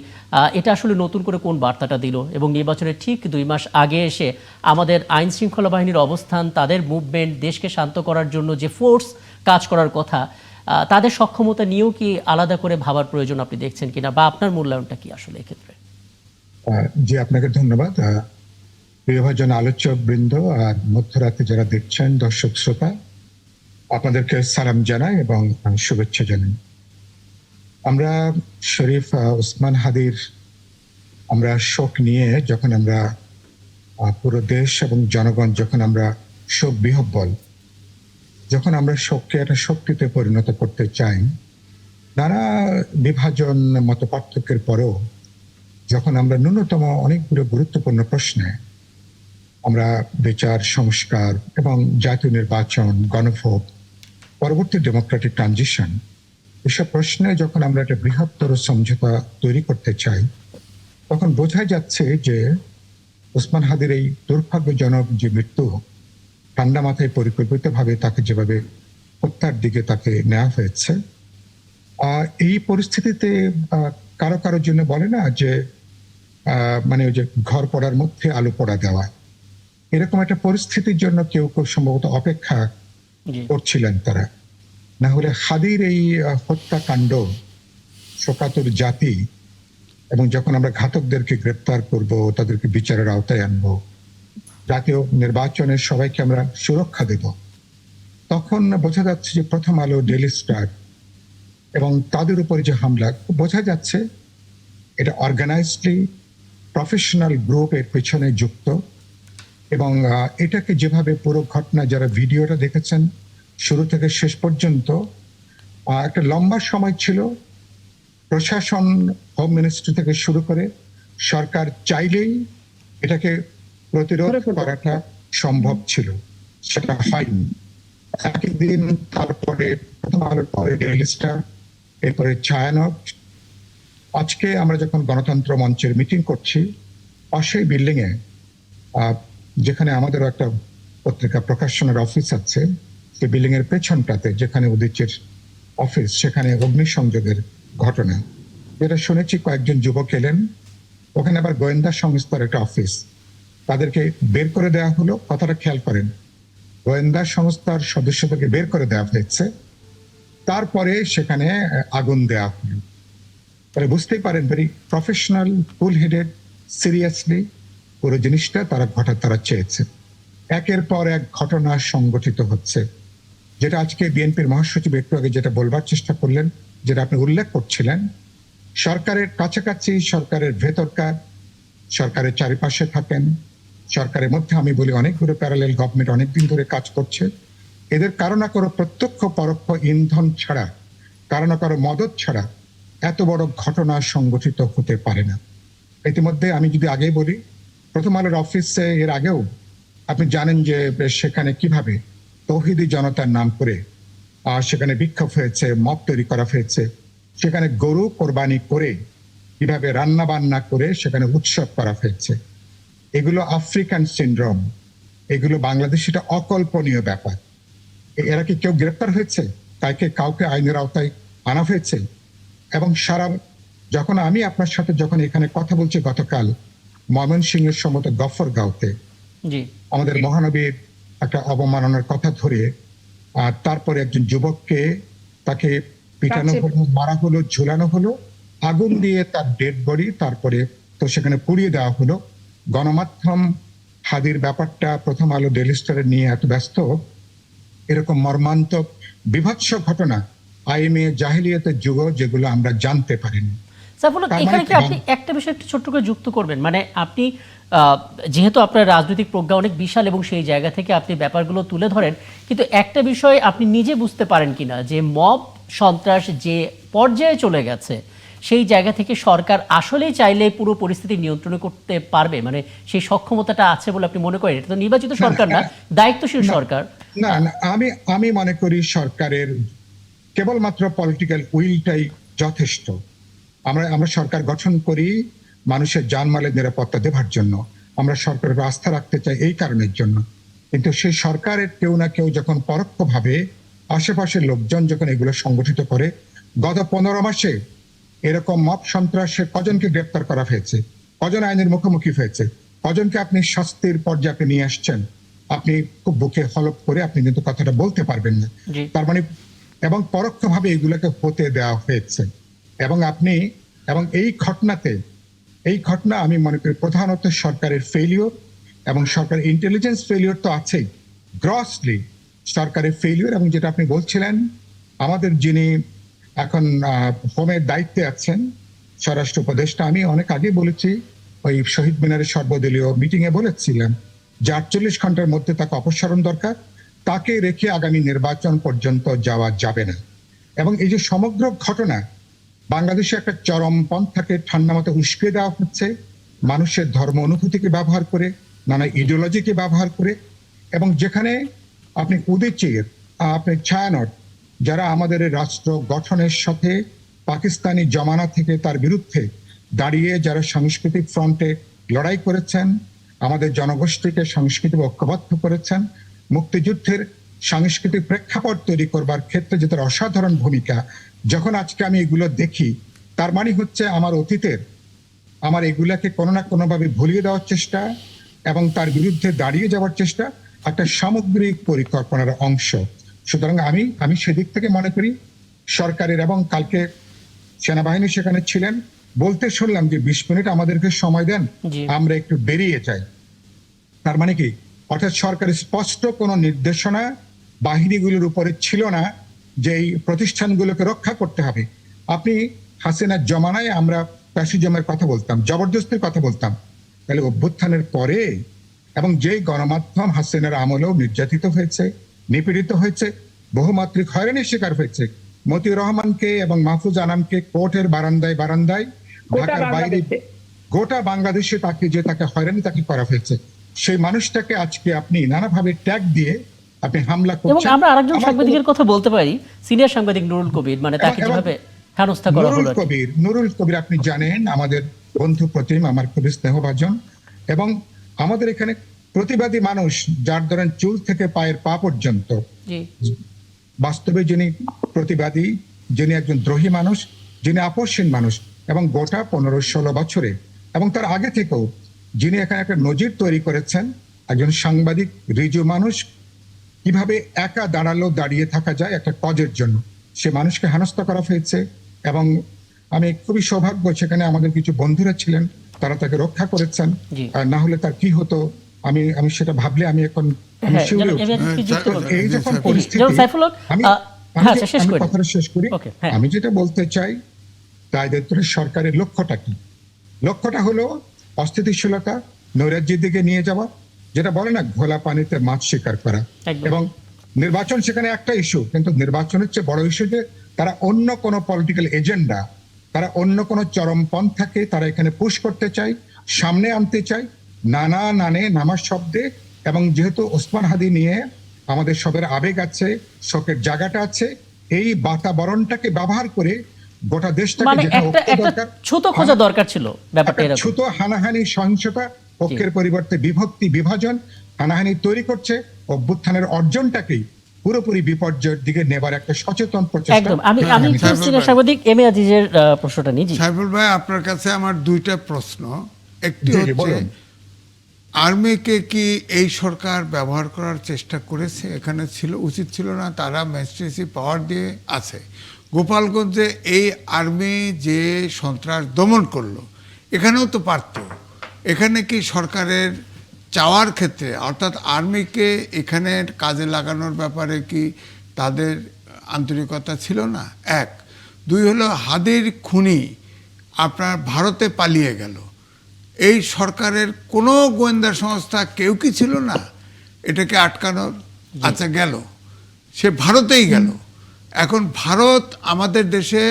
এটা আসলে নতুন করে কোন বার্তাটা দিল? এবং নির্বাচনের ঠিক 2 মাস আগে এসে আমাদের আইন শৃঙ্খলা বাহিনীর অবস্থান, তাদের মুভমেন্ট, দেশকে শান্ত করার জন্য যে ফোর্স কাজ করার কথা, তাদের সক্ষমতা নিয়েও কি আলাদা করে ভাবার প্রয়োজন আপনি দেখছেন কিনা, বা আপনার মূল্যায়নটা কি আসলে এক্ষেত্রে?
জি, আপনাকে ধন্যবাদ। প্রিয়ভাজন আলোচক বৃন্দ আর মধ্যরাতে যারা দেখছেন দর্শক শ্রোতা, আপনাদেরকে সালাম জানাই এবং শুভেচ্ছা জানাই। আমরা শরীফ ওসমান হাদির আমরা শোক নিয়ে যখন আমরা পুরো দেশ এবং জনগণ যখন আমরা শোক বিহ্বল, যখন আমরা শোককে একটা শক্তিতে পরিণত করতে চাই, নানা বিভাজন মত পার্থক্যের পরেও যখন আমরা ন্যূনতম অনেকগুলো গুরুত্বপূর্ণ প্রশ্নে আমরা বিচার, সংস্কার এবং জাতীয় নির্বাচন, গণভোট, পরবর্তী ডেমোক্রেটিক ট্রানজিশন, এসব প্রশ্নে যখন আমরা একটা বৃহত্তর সমঝোতা তৈরি করতে চাই, তখন বোঝা যাচ্ছে যে ওসমান হাদির এই দুর্ভাগ্যজনক যে মৃত্যু, ঠান্ডা মাথায় পরিকল্পিতভাবে তাকে যেভাবে হত্যার দিকে তাকে নেওয়া হয়েছে, এই পরিস্থিতিতে কারো কারোর জন্য বলে না যে মানে ওই যে ঘর পড়ার মধ্যে আলো পড়া দেওয়া, এরকম একটা পরিস্থিতির জন্য কেউ কেউ সম্ভবত অপেক্ষা করছিলেন তারা। না হলে হাদির এই হত্যাকাণ্ড, শোকাতুর জাতি, এবং যখন আমরা ঘাতকদেরকে গ্রেপ্তার করব, তাদেরকে বিচারের আওতায় আনবো, জাতীয় নির্বাচনের সবাইকে আমরা সুরক্ষা দেব, তখন বোঝা যাচ্ছে যে প্রথম আলো, ডেইলি স্টার এবং তাদের উপরে যে হামলা, বোঝা যাচ্ছে এটা অর্গানাইজডলি প্রফেশনাল গ্রুপের পেছনে যুক্ত। এবং এটাকে যেভাবে পুরো ঘটনা, যারা ভিডিওটা দেখেছেন শুরু থেকে শেষ পর্যন্ত, একটা লম্বা সময় ছিল প্রশাসন, হোম মিনিস্ট্রি থেকে শুরু করে সরকার চাইলেই এটাকে প্রতিরোধ করাটা সম্ভব ছিল, সেটা হয়নি। একদিন তারপরে প্রথম আলোর পরে ডেইলি স্টার, এরপরে ছায়ানট। আজকে আমরা যখন গণতন্ত্র মঞ্চের মিটিং করছি, পাশেই বিল্ডিং এ যেখানে আমাদেরও একটা পত্রিকা প্রকাশনের অফিস আছে, সেই বিল্ডিং এর পেছনটাতে যেখানে উদীচীর অফিস, সেখানে অগ্নিসংযোগের ঘটনা, যেটা শুনেছি কয়েকজন যুবক এলেন, ওখানে আবার গোয়েন্দা সংস্থার একটা অফিস, তাদেরকে বের করে দেওয়া হলো। কথাটা খেয়াল করেন, গোয়েন্দা সংস্থার সদস্যদেরকে বের করে দেওয়া হয়েছে, তারপরে সেখানে আগুন দেওয়া হলো। তাহলে বুঝতেই পারেন, ভেরি প্রফেশনাল, কুল হেডেড, সিরিয়াসলি পুরো জিনিসটা তারা চেয়েছে। একের পর এক ঘটনা সংগঠিত হচ্ছে, যেটা আজকে বিএনপির মহাসচিব একটু আগে যেটা বলবার চেষ্টা করলেন, যেটা আপনি উল্লেখ করছিলেন, সরকারের কাছাকাছি, সরকারের ভেতরকার, সরকারের চারিপাশে থাকেন, সরকারের মধ্যে আমি বলি অনেকগুলো প্যারালেল গভর্নমেন্ট অনেকদিন ধরে কাজ করছে। এদের কারো না কারো প্রত্যক্ষ পরোক্ষ ইন্ধন ছাড়া, কারো না কারো মদত ছাড়া এত বড় ঘটনা সংগঠিত হতে পারে না। ইতিমধ্যে আমি যদি আগেই বলি, প্রথম আলোর অফিসে এর আগেও আপনি জানেন যে সেখানে কিভাবে তৌহিদি জনতার নাম করে সেখানে বিক্ষোভ হয়েছে, মত তৈরি করা হয়েছে, সেখানে গরু কোরবানি করে কিভাবে রান্না বান্না করে সেখানে উৎসব করা হয়েছে। এগুলো আফ্রিকান সিনড্রোম, এগুলো বাংলাদেশে এটা অকল্পনীয় ব্যাপার। এরা কি কেউ গ্রেপ্তার হয়েছে? কাউকে আইনের আওতায় আনা হয়েছে? এবং সারা, যখন আমি আপনার সাথে যখন এখানে কথা বলছি, গতকাল ময়মনসিংহের সম্মত গফরগাঁওতে আমাদের মহানবীর একটা অবমাননার কথা ধরে তারপরে একজন যুবককে তাকে পিটানো হলো, মারা হলো, ঝুলানো হলো, আগুন দিয়ে তার ডেড বডি তারপরে তো সেখানে পুড়িয়ে দেওয়া হলো। গণমাধ্যম হাদির ব্যাপারটা প্রথম আলো, ডেইলি স্টারে নিয়ে এত ব্যস্ত, এরকম মর্মান্তক বিভৎস ঘটনা আইএমএ জাহিলিয়াতের যুগ যেগুলো আমরা জানতে পারিনি।
সাইফুল হক,
তার মানে
এখানে কি
কি
আপনি একটা বিষয় একটু ছোট্ট করে যুক্ত করবেন? মানে আপনি যেহেতু আপনার রাজনৈতিক প্রজ্ঞা অনেক বিশাল এবং সেই জায়গা থেকে আপনি ব্যাপারগুলো তুলে ধরেন, কিন্তু একটা বিষয় আপনি নিজে বুঝতে পারেন কিনা যে মব সন্ত্রাস যে পর্যায়ে চলে গেছে সেই জায়গা থেকে সরকার আসলেই চাইলে পুরো পরিস্থিতি নিয়ন্ত্রণ করতে পারবে, মানে সেই সক্ষমতাটা আছে বলে আপনি মনে করেন? এটা তো নির্বাচিত সরকার না, দায়িত্বশীল সরকার।
না না, আমি মনে করি সরকারের কেবলমাত্র পলিটিক্যাল উইলটাই যথেষ্ট। আমরা সরকার গঠন করি মানুষের জানমালের নিরাপত্তা দেওয়ার জন্য, আমরা সরকারের আস্থা রাখতে চাই এই কারণের জন্য। কিন্তু সেই সরকারের কেউ না কেউ যখন পরোক্ষভাবে আশেপাশের লোকজন যখন এগুলো সংগঠিত করে, গত 15 মাসে এরকম মব সন্ত্রাসে কজনকে গ্রেপ্তার করা হয়েছে, কজন আইনের মুখোমুখি হয়েছে, কজনকে আপনি শাস্তির পর্যায়ে আপনি নিয়ে আসছেন, আপনি খুব বুকে হলপ করে আপনি কিন্তু কথাটা বলতে পারবেন না।
জি।
তার মানে এবং পরোক্ষভাবে এগুলোকে হতে দেওয়া হয়েছে। এবং এই ঘটনা আমি মনে করি প্রধানত সরকারের ফেলিওর, এবং সরকারের ইন্টেলিজেন্স ফেলিওর তো আছেই, গ্রসলি সরকারের ফেলিওর। এবং যেটা আপনি বলছিলেন, আমাদের যিনি এখন হোমের দায়িত্বে আছেন স্বরাষ্ট্র উপদেষ্টা, আমি অনেক আগে বলেছি, ওই শহীদ মিনারের সর্বদলীয় মিটিং এ বলেছিলাম যে 48 ঘন্টার মধ্যে তাকে অপসারণ দরকার, তাকে রেখে আগামী নির্বাচন পর্যন্ত যাওয়া যাবে না। এবং এই যে সমগ্র ঘটনা, বাংলাদেশে একটা চরম পন্থাকে ঠান্ডা মতো উস্কে দেওয়া হচ্ছে, মানুষের ধর্ম অনুভূতিকে ব্যবহার করে, নানা ইডিওলজিকে ব্যবহার করে। এবং যেখানে আপনি উদীচীর, আপনি ছায়ানট, যারা আমাদের এই রাষ্ট্র গঠনের সাথে পাকিস্তানি জমানা থেকে তার বিরুদ্ধে দাঁড়িয়ে যারা সাংস্কৃতিক ফ্রন্টে লড়াই করেছেন, আমাদের জনগোষ্ঠীকে সাংস্কৃতিক ঐক্যবদ্ধ করেছেন, মুক্তিযুদ্ধের সাংস্কৃতিক প্রেক্ষাপট তৈরি করবার ক্ষেত্রে যে তার অসাধারণ ভূমিকা, যখন আজকে আমি এগুলো দেখি, তার মানে হচ্ছে আমার অতীতের, আমার এগুলাকে কোনো না কোনোভাবে ভুলিয়ে দেওয়ার চেষ্টা এবং তার বিরুদ্ধে দাঁড়িয়ে যাওয়ার চেষ্টা একটা সামগ্রিক পরিকল্পনার অংশ। সুতরাং আমি সেদিক থেকে মনে করি সরকারের, এবং কালকে সেনাবাহিনী সেখানে ছিলেন, বলতে শুনলাম যে 20 মিনিট আমাদেরকে সময় দেন,
জি।
আমরা একটু বেরিয়ে যাই। তার মানে কি, অর্থাৎ সরকারের স্পষ্ট কোনো নির্দেশনা বাহিনীগুলোর উপরে ছিল না যে এই প্রতিষ্ঠানগুলোকে রক্ষা করতে হবে। আপনি হাসিনার জমানায় আমরা প্যাসিজমের কথা বলতাম, জবরদস্তির কথা বলতাম, তাহলে অভ্যুত্থানের পরে এবং যেই গণমাধ্যম হাসিনার আমলেও নির্যাতিত হয়েছে, নিপীড়িত হয়েছে, বহুমাত্রিক হয়রানির শিকার হয়েছে, মতিউর রহমানকে এবং মাহফুজ আনামকে কোর্টের বারান্দায়
গোটা
ঢাকার বাইরে
বাংলাদেশে
গোটা বাংলাদেশে তাকে হয়রানি তাকে করা হয়েছে। সেই মানুষটাকে আজকে আপনি নানাভাবে ট্যাগ দিয়ে আপনি হামলা
এবং
করছেন।
আমরা আরেকজন
আমার
সাংবাদিকের কথা বলতে পারি, সিনিয়র সাংবাদিক নুরুল কবির, মানে তাকে
এবং-
যেভাবে হেনস্থা করা হলো আর কি।
নুরুল কবির আপনি জানেন, আমাদের বন্ধু প্রতিম, আমার খুবই স্নেহভাজন, এবং আমাদের এখানে প্রতিবাদী মানুষ, যার ধরেন চুল থেকে পায়ের পা পর্যন্ত,
জি।
বাস্তবে যিনি প্রতিবাদী, যিনি একজন দ্রোহী মানুষ, যিনি আপসহীন মানুষ, এবং গোটা 15-16 বছরে এবং তার আগে থেকেও যিনি এখানে একটা নজির তৈরি করেছেন, একজন সাংবাদিক, রিজু মানুষ, কিভাবে একা দাঁড়িয়ে থাকা যায় একটা কজের জন্য, সে মানুষকে হেনস্থা করা হয়েছে। এবং আমি খুবই সৌভাগ্য, সেখানে আমাদের কিছু বন্ধুরা ছিলেন, তারা তাকে রক্ষা করেছেন।
জি।
আর না হলে তার কি হতো, আমি সেটা ভাবলে আমি এখন
হ্যাঁ,
শিউরে
যেন-
উঠি।
এবার কি যুক্ত করবেন?
এই যখন
যেমন
পরিস্থিতি,
যেমন সাইফুল হক,
আমি
হ্যাঁ, আচ্ছা, শেষ করি।
কথাটা শেষ করি।
ওকে, হ্যাঁ।
আমি যেটা বলতে চাই, দায়িত্বের সরকারের লক্ষ্যটা কি? লক্ষ্যটা হলো অস্থিতিশীলতা, নৈরাজ্যের দিকে নিয়ে যাওয়া, যেটা বলে না ঘোলা পানিতে মাছ শিকার করা।
একদম।
এবং নির্বাচন সেখানে একটা ইস্যু, কিন্তু নির্বাচনের চেয়ে বড় ইস্যু যে তারা অন্য কোনো পলিটিক্যাল এজেন্ডা, তারা অন্য কোনো চরমপন্থাকে তারা এখানে পুশ করতে চায়, সামনে আনতে চায়, নানা শব্দে। এবং যেহেতু ওসমান হাদি নিয়ে আমাদের সবের আবেগ আছে, শোকের জায়গাটা আছে, এই বাতাবরণটাকে ব্যবহার করে গোটা দেশটাকে,
মানে
যেখানে ঐক্য
একটা
দরকার,
ছুতো খোঁজা দরকার ছিল ব্যাপারটা
একটা
এরকম।
ছুতো হানাহানি, সহিংসতা, ঐক্যের পরিবর্তে বিভক্তি, বিভাজন, হানাহানি তৈরি করছে, অভ্যুত্থানের অর্জনটাকেই পুরোপুরি বিপর্যয়ের দিকে নেবার একটা সচেতন প্রচেষ্টা।
একদম। আমি
হ্যাঁ,
একটু সিনিয়র সাংবাদিক এম এ আজিজের প্রশ্নটা নিই। জি।
সাইফুল ভাই, আপনার কাছে আমার দুইটা প্রশ্ন। একটি
জি, জি,
হচ্ছে,
বলুন।
আর্মিকে কি এই সরকার ব্যবহার করার চেষ্টা করেছে? এখানে উচিত ছিল না? তারা ম্যাজিস্ট্রেসি পাওয়ার দিয়ে আছে। গোপালগঞ্জে এই আর্মি যে সন্ত্রাস দমন করলো, এখানেও তো পারত। এখানে কি সরকারের চাওয়ার ক্ষেত্রে, অর্থাৎ আর্মিকে এখানে কাজে লাগানোর ব্যাপারে কি তাদের আন্তরিকতা ছিল না? এক। দুই হলো, হাদির খুনি আপনার ভারতে পালিয়ে গেল। এই সরকারের কোনো গোয়েন্দা সংস্থা কেউ কি ছিল না এটাকে আটকানোর? আচ্ছা গেল, সে ভারতেই গেল। এখন ভারত আমাদের দেশে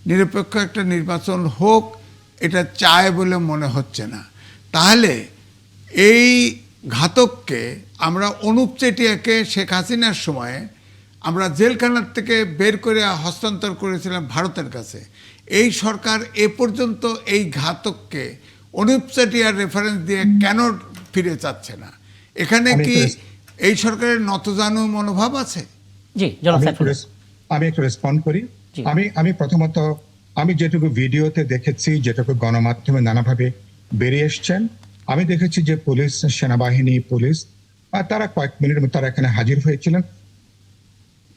নিরপেক্ষ একটা নির্বাচন হোক এটা চায় বলে মনে হচ্ছে না। তাহলে এই ঘাতককে আমরা, অনুপ চেটিয়াকে শেখ হাসিনার সময়ে আমরা জেলখানার থেকে বের করে হস্তান্তর করেছিলাম ভারতের কাছে। এই সরকার এ পর্যন্ত এই ঘাতককে অনুপ চেটিয়ার রেফারেন্স দিয়ে কেন ফিরে চাচ্ছে না? এখানে কি এই সরকারের নতজানু মনোভাব আছে?
জি, জনাব সাইফুল্লাহ।
আমি একটু রেসপন্ড করি।
জি।
আমি প্রথমত আমি যেটুকু ভিডিওতে দেখেছি, যেটুকু গণমাধ্যমে নানাভাবে বেরিয়ে এসছেন, আমি দেখেছি যে পুলিশ, সেনাবাহিনী, পুলিশ তারা কয়েক মিনিটের মধ্যে তারা এখানে হাজির হয়েছিলেন।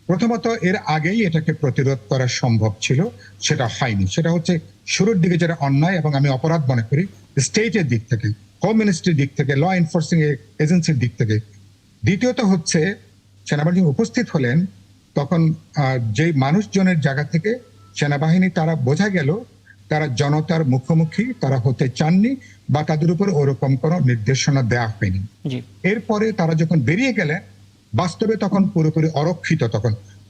প্রথমত এর আগেই এটাকে প্রতিরোধ করা সম্ভব ছিল, সেটা হয়নি। সেটা হচ্ছে শুরুর দিকে যেটা অন্যায় এবং আমি অপরাধ মনে করি স্টেটের দিক থেকে, হোম মিনিস্ট্রির দিক থেকে, ল এনফোর্সিং এজেন্সির দিক থেকে। দ্বিতীয়ত হচ্ছে সেনাবাহিনী উপস্থিত হলেন তখন যে মানুষজনের জায়গা থেকে সেনাবাহিনী, তারা বোঝা গেল তারা জনতার মুখোমুখি তারা হতে চাননি বা তাদের উপর ওরকম কোনো নির্দেশনা দেওয়া হয়নি। এরপরে তারা যখন বেরিয়ে গেলেন বাস্তবে তখন পুরোপুরি অরক্ষিত।